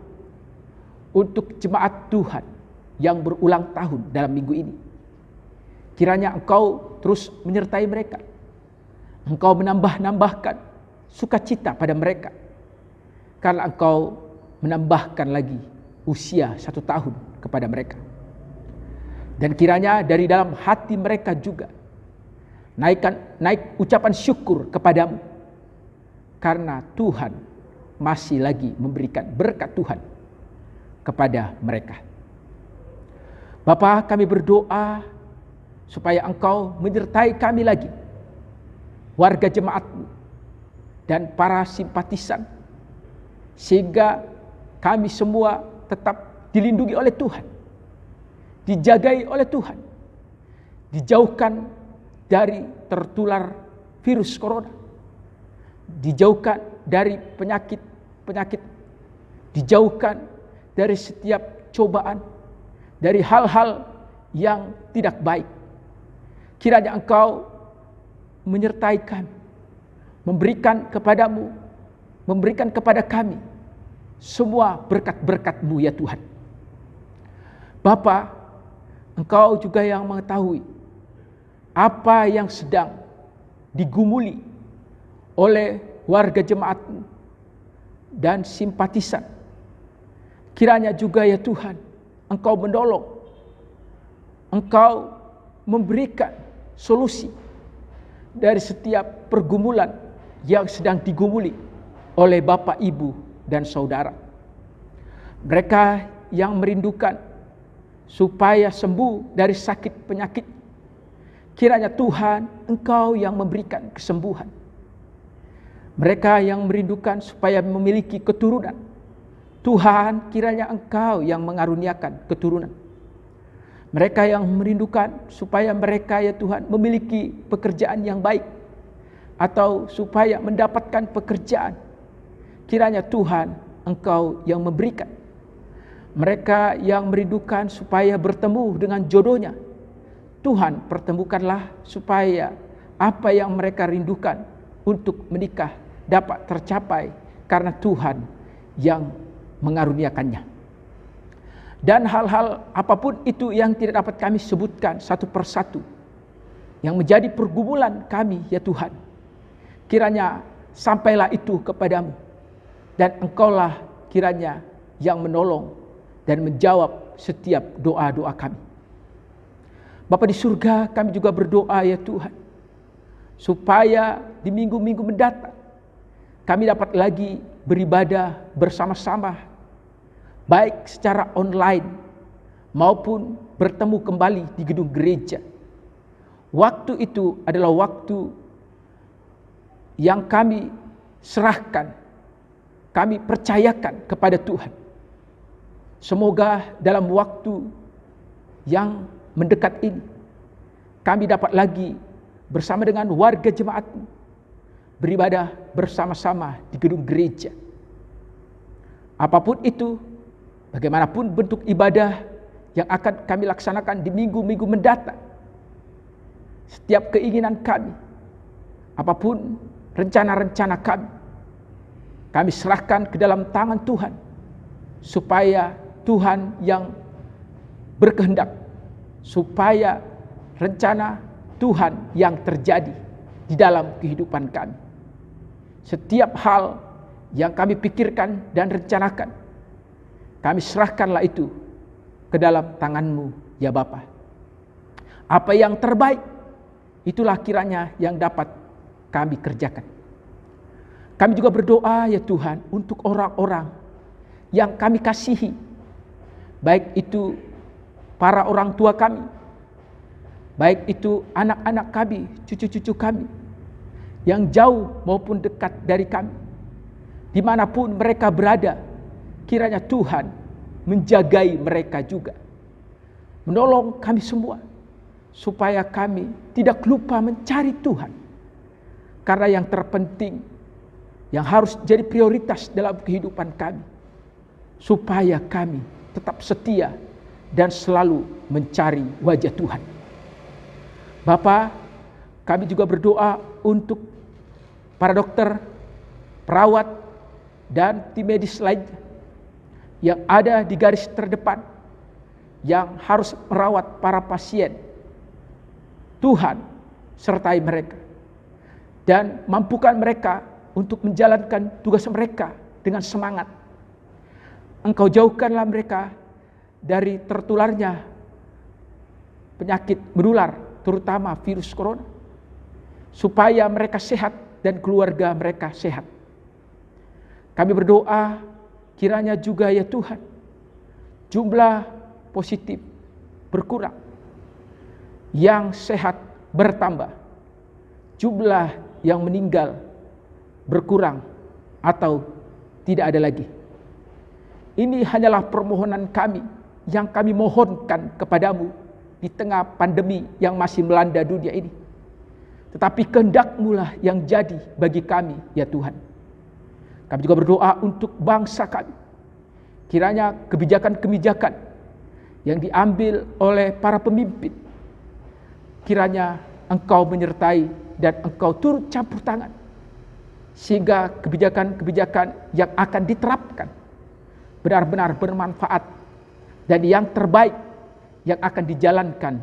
untuk jemaat Tuhan yang berulang tahun dalam minggu ini. Kiranya Engkau terus menyertai mereka. Engkau menambahkan sukacita pada mereka. Karena Engkau menambahkan lagi usia 1 tahun kepada mereka. Dan kiranya dari dalam hati mereka juga naik ucapan syukur kepadamu. Karena Tuhan masih lagi memberikan berkat Tuhan kepada mereka. Bapa, kami berdoa supaya Engkau menyertai kami lagi, warga jemaat-Mu dan para simpatisan, sehingga kami semua tetap dilindungi oleh Tuhan, dijagai oleh Tuhan, dijauhkan dari tertular virus corona, dijauhkan dari penyakit, dijauhkan dari setiap cobaan, dari hal-hal yang tidak baik. Kiranya Engkau menyertai kami, memberikan kepada kami semua berkat-berkat-Mu ya Tuhan. Bapa, Engkau juga yang mengetahui apa yang sedang digumuli oleh warga jemaat-Mu dan simpatisan. Kiranya juga ya Tuhan, Engkau menolong, Engkau memberikan solusi dari setiap pergumulan yang sedang digumuli oleh Bapak, Ibu, dan Saudara. Mereka yang merindukan supaya sembuh dari sakit penyakit, kiranya Tuhan Engkau yang memberikan kesembuhan. Mereka yang merindukan supaya memiliki keturunan, Tuhan kiranya Engkau yang mengaruniakan keturunan. Mereka yang merindukan supaya mereka ya Tuhan memiliki pekerjaan yang baik, atau supaya mendapatkan pekerjaan, kiranya Tuhan Engkau yang memberikan. Mereka yang merindukan supaya bertemu dengan jodohnya, Tuhan pertemukanlah supaya apa yang mereka rindukan untuk menikah dapat tercapai karena Tuhan yang mengaruniakannya. Dan hal-hal apapun itu yang tidak dapat kami sebutkan satu persatu, yang menjadi pergumulan kami ya Tuhan, kiranya sampailah itu kepadamu, dan Engkaulah kiranya yang menolong dan menjawab setiap doa-doa kami. Bapa di surga, kami juga berdoa ya Tuhan, supaya di minggu-minggu mendatang kami dapat lagi beribadah bersama-sama, baik secara online maupun bertemu kembali di gedung gereja. Waktu itu adalah waktu yang kami serahkan, kami percayakan kepada Tuhan. Semoga dalam waktu yang mendekat ini kami dapat lagi bersama dengan warga jemaatmu beribadah bersama-sama di gedung gereja. Apapun itu, bagaimanapun bentuk ibadah yang akan kami laksanakan di minggu-minggu mendatang, setiap keinginan kami, apapun rencana-rencana kami serahkan ke dalam tangan Tuhan, supaya Tuhan yang berkehendak, supaya rencana Tuhan yang terjadi di dalam kehidupan kami. Setiap hal yang kami pikirkan dan rencanakan, kami serahkanlah itu ke dalam tangan-Mu, ya Bapa. Apa yang terbaik, itulah kiranya yang dapat kami kerjakan. Kami juga berdoa, ya Tuhan, untuk orang-orang yang kami kasihi, baik itu para orang tua kami, baik itu anak-anak kami, cucu-cucu kami, yang jauh maupun dekat dari kami, dimanapun mereka berada, kiranya Tuhan menjagai mereka juga, menolong kami semua, supaya kami tidak lupa mencari Tuhan. Karena yang terpenting, yang harus jadi prioritas dalam kehidupan kami, supaya kami tetap setia dan selalu mencari wajah Tuhan. Bapa, kami juga berdoa untuk para dokter, perawat, dan tim medis lainnya yang ada di garis terdepan, yang harus merawat para pasien. Tuhan sertai mereka dan mampukan mereka untuk menjalankan tugas mereka dengan semangat. Engkau jauhkanlah mereka dari tertularnya penyakit menular, terutama virus corona, supaya mereka sehat dan keluarga mereka sehat. Kami berdoa kiranya juga, ya Tuhan, jumlah positif berkurang, yang sehat bertambah, jumlah yang meninggal berkurang atau tidak ada lagi. Ini hanyalah permohonan kami yang kami mohonkan kepadamu di tengah pandemi yang masih melanda dunia ini. Tetapi kehendak-Mu lah yang jadi bagi kami, ya Tuhan. Kami juga berdoa untuk bangsa kami. Kiranya kebijakan-kebijakan yang diambil oleh para pemimpin, kiranya Engkau menyertai dan Engkau turut campur tangan, sehingga kebijakan-kebijakan yang akan diterapkan benar-benar bermanfaat dan yang terbaik yang akan dijalankan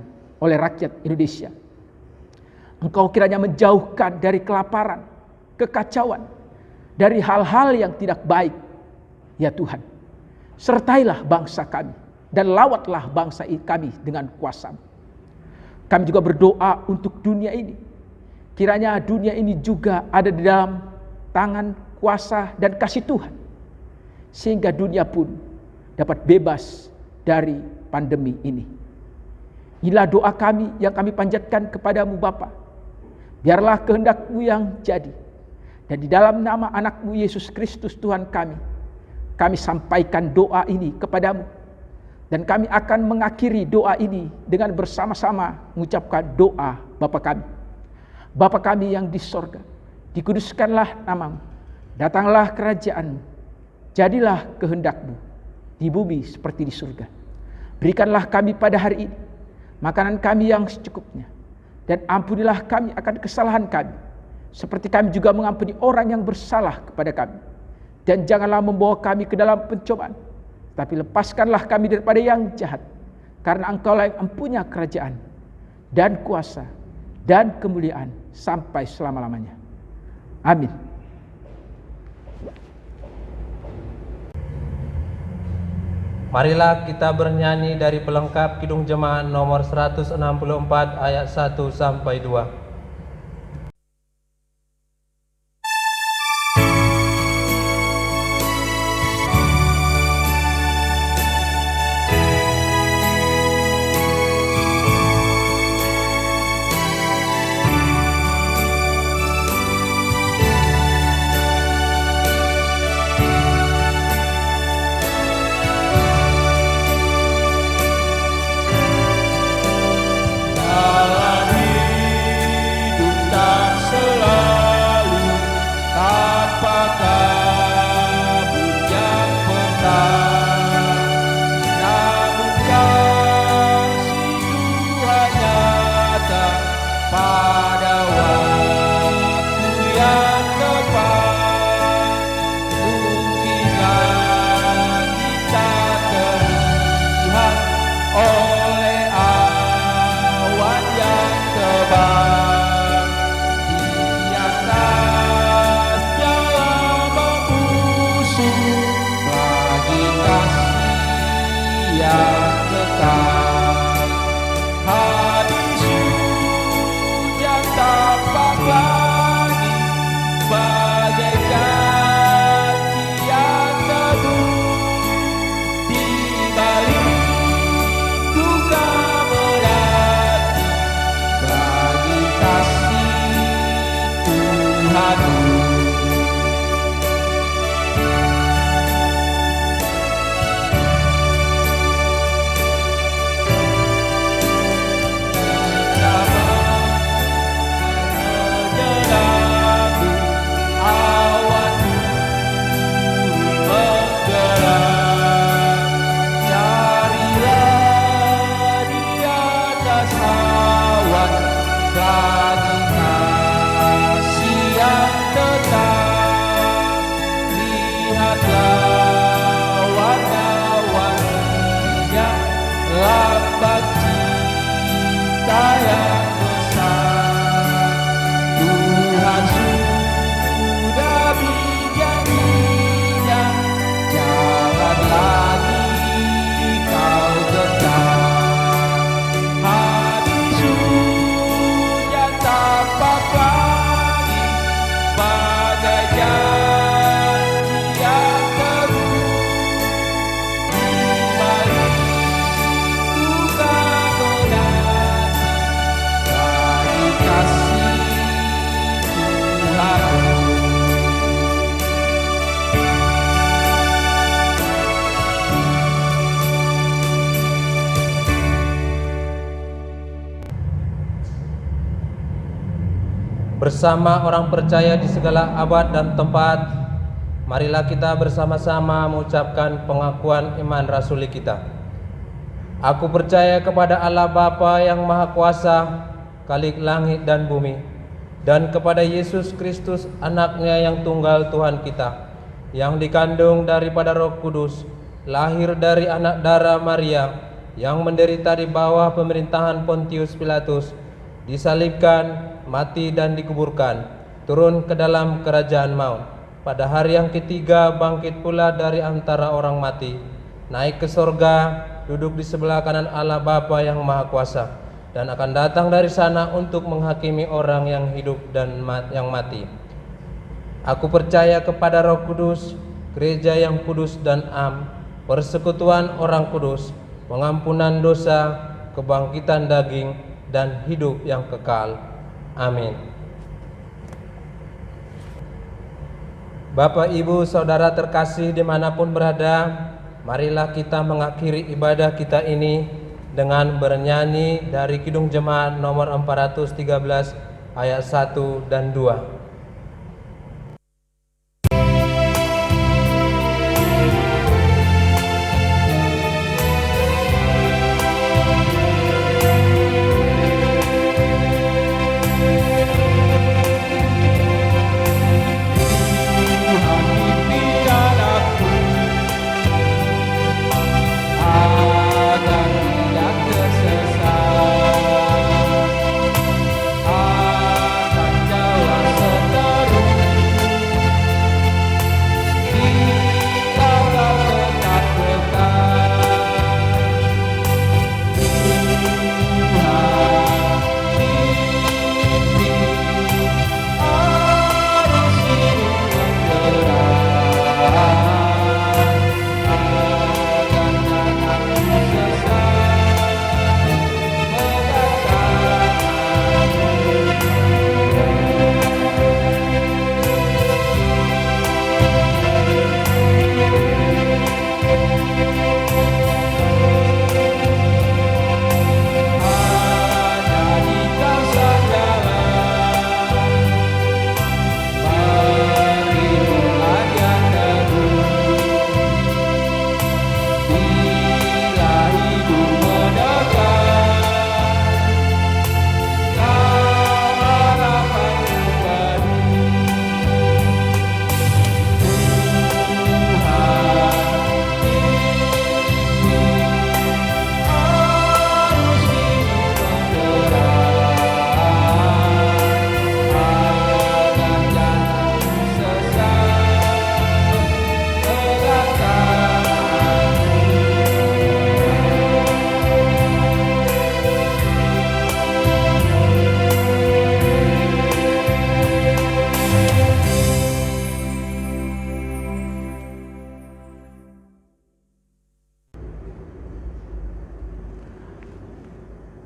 oleh rakyat Indonesia. Engkau kiranya menjauhkan dari kelaparan, kekacauan, dari hal-hal yang tidak baik, ya Tuhan. Sertailah bangsa kami dan lawatlah bangsa kami dengan kuasa-Mu. Kami juga berdoa untuk dunia ini. Kiranya dunia ini juga ada di dalam tangan, kuasa, dan kasih Tuhan, sehingga dunia pun dapat bebas dari pandemi ini. Inilah doa kami yang kami panjatkan kepadamu Bapa. Biarlah kehendak-Mu yang jadi. Dan di dalam nama anak-Mu Yesus Kristus Tuhan kami sampaikan doa ini kepadamu. Dan kami akan mengakhiri doa ini dengan bersama-sama mengucapkan doa Bapa kami. Bapa kami yang di sorga, dikuduskanlah nama-Mu. Datanglah kerajaan-Mu. Jadilah kehendak-Mu di bumi seperti di surga. Berikanlah kami pada hari ini makanan kami yang secukupnya. Dan ampunilah kami akan kesalahan kami, seperti kami juga mengampuni orang yang bersalah kepada kami. Dan janganlah membawa kami ke dalam pencobaan, tapi lepaskanlah kami daripada yang jahat. Karena Engkaulah yang mempunyai kerajaan dan kuasa dan kemuliaan sampai selama-lamanya. Amin. Marilah kita bernyanyi dari pelengkap Kidung Jemaat nomor 164 ayat 1 sampai 2. tetap. Hati sujud tampak lagi bagai janji yang teguh di balik duka menanti bagi kasih Tuhanku. Lambat cinta yang besar, Tuhan sudah berjanjinya, jangan lagi kau gentar. Hati sudah tampak lagi bagai janji yang teguh di balik duka menanti bagi kasih Tuhanku. Bersama orang percaya di segala abad dan tempat, marilah kita bersama-sama mengucapkan pengakuan iman rasuli kita. Aku percaya kepada Allah Bapa yang Maha Kuasa, Khalik langit dan bumi, dan kepada Yesus Kristus, Anaknya yang tunggal Tuhan kita, yang dikandung daripada Roh Kudus, lahir dari anak darah Maria, yang menderita di bawah pemerintahan Pontius Pilatus, disalibkan, mati dan dikuburkan, turun ke dalam kerajaan maut. Pada hari yang ketiga bangkit pula dari antara orang mati, naik ke sorga, duduk di sebelah kanan Allah Bapa yang Maha Kuasa, dan akan datang dari sana untuk menghakimi orang yang hidup dan yang mati. Aku percaya kepada Roh Kudus, gereja yang kudus dan am, persekutuan orang kudus, pengampunan dosa, kebangkitan daging, dan hidup yang kekal. Amin. Bapak, Ibu, Saudara terkasih dimanapun berada, marilah kita mengakhiri ibadah kita ini dengan bernyanyi dari Kidung Jemaat nomor 413 ayat 1 dan 2. Akan jauh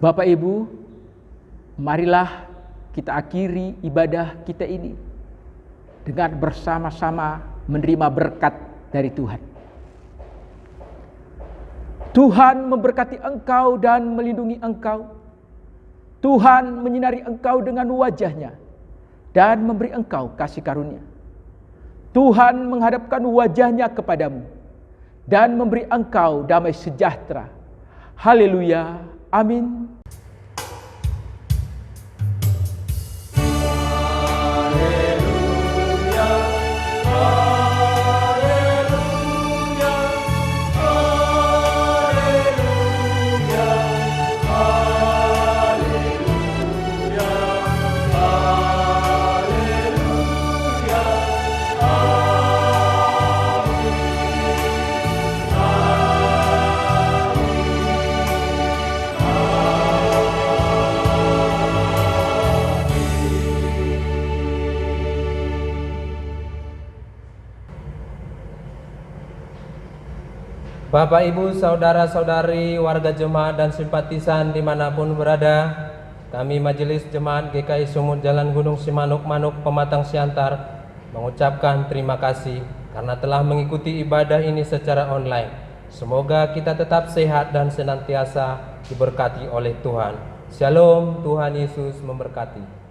Bapak Ibu, marilah kita akhiri ibadah kita ini dengan bersama-sama menerima berkat dari Tuhan. Tuhan memberkati engkau dan melindungi engkau. Tuhan menyinari engkau dengan wajah-Nya dan memberi engkau kasih karunia. Tuhan menghadapkan wajah-Nya kepadamu dan memberi engkau damai sejahtera. Haleluya. Amin. Bapak, Ibu, Saudara-saudari, warga jemaat dan simpatisan dimanapun berada, kami Majelis Jemaat GKI Sumut Jalan Gunung Simanuk-Manuk Pematang Siantar mengucapkan terima kasih karena telah mengikuti ibadah ini secara online. Semoga kita tetap sehat dan senantiasa diberkati oleh Tuhan. Shalom, Tuhan Yesus memberkati.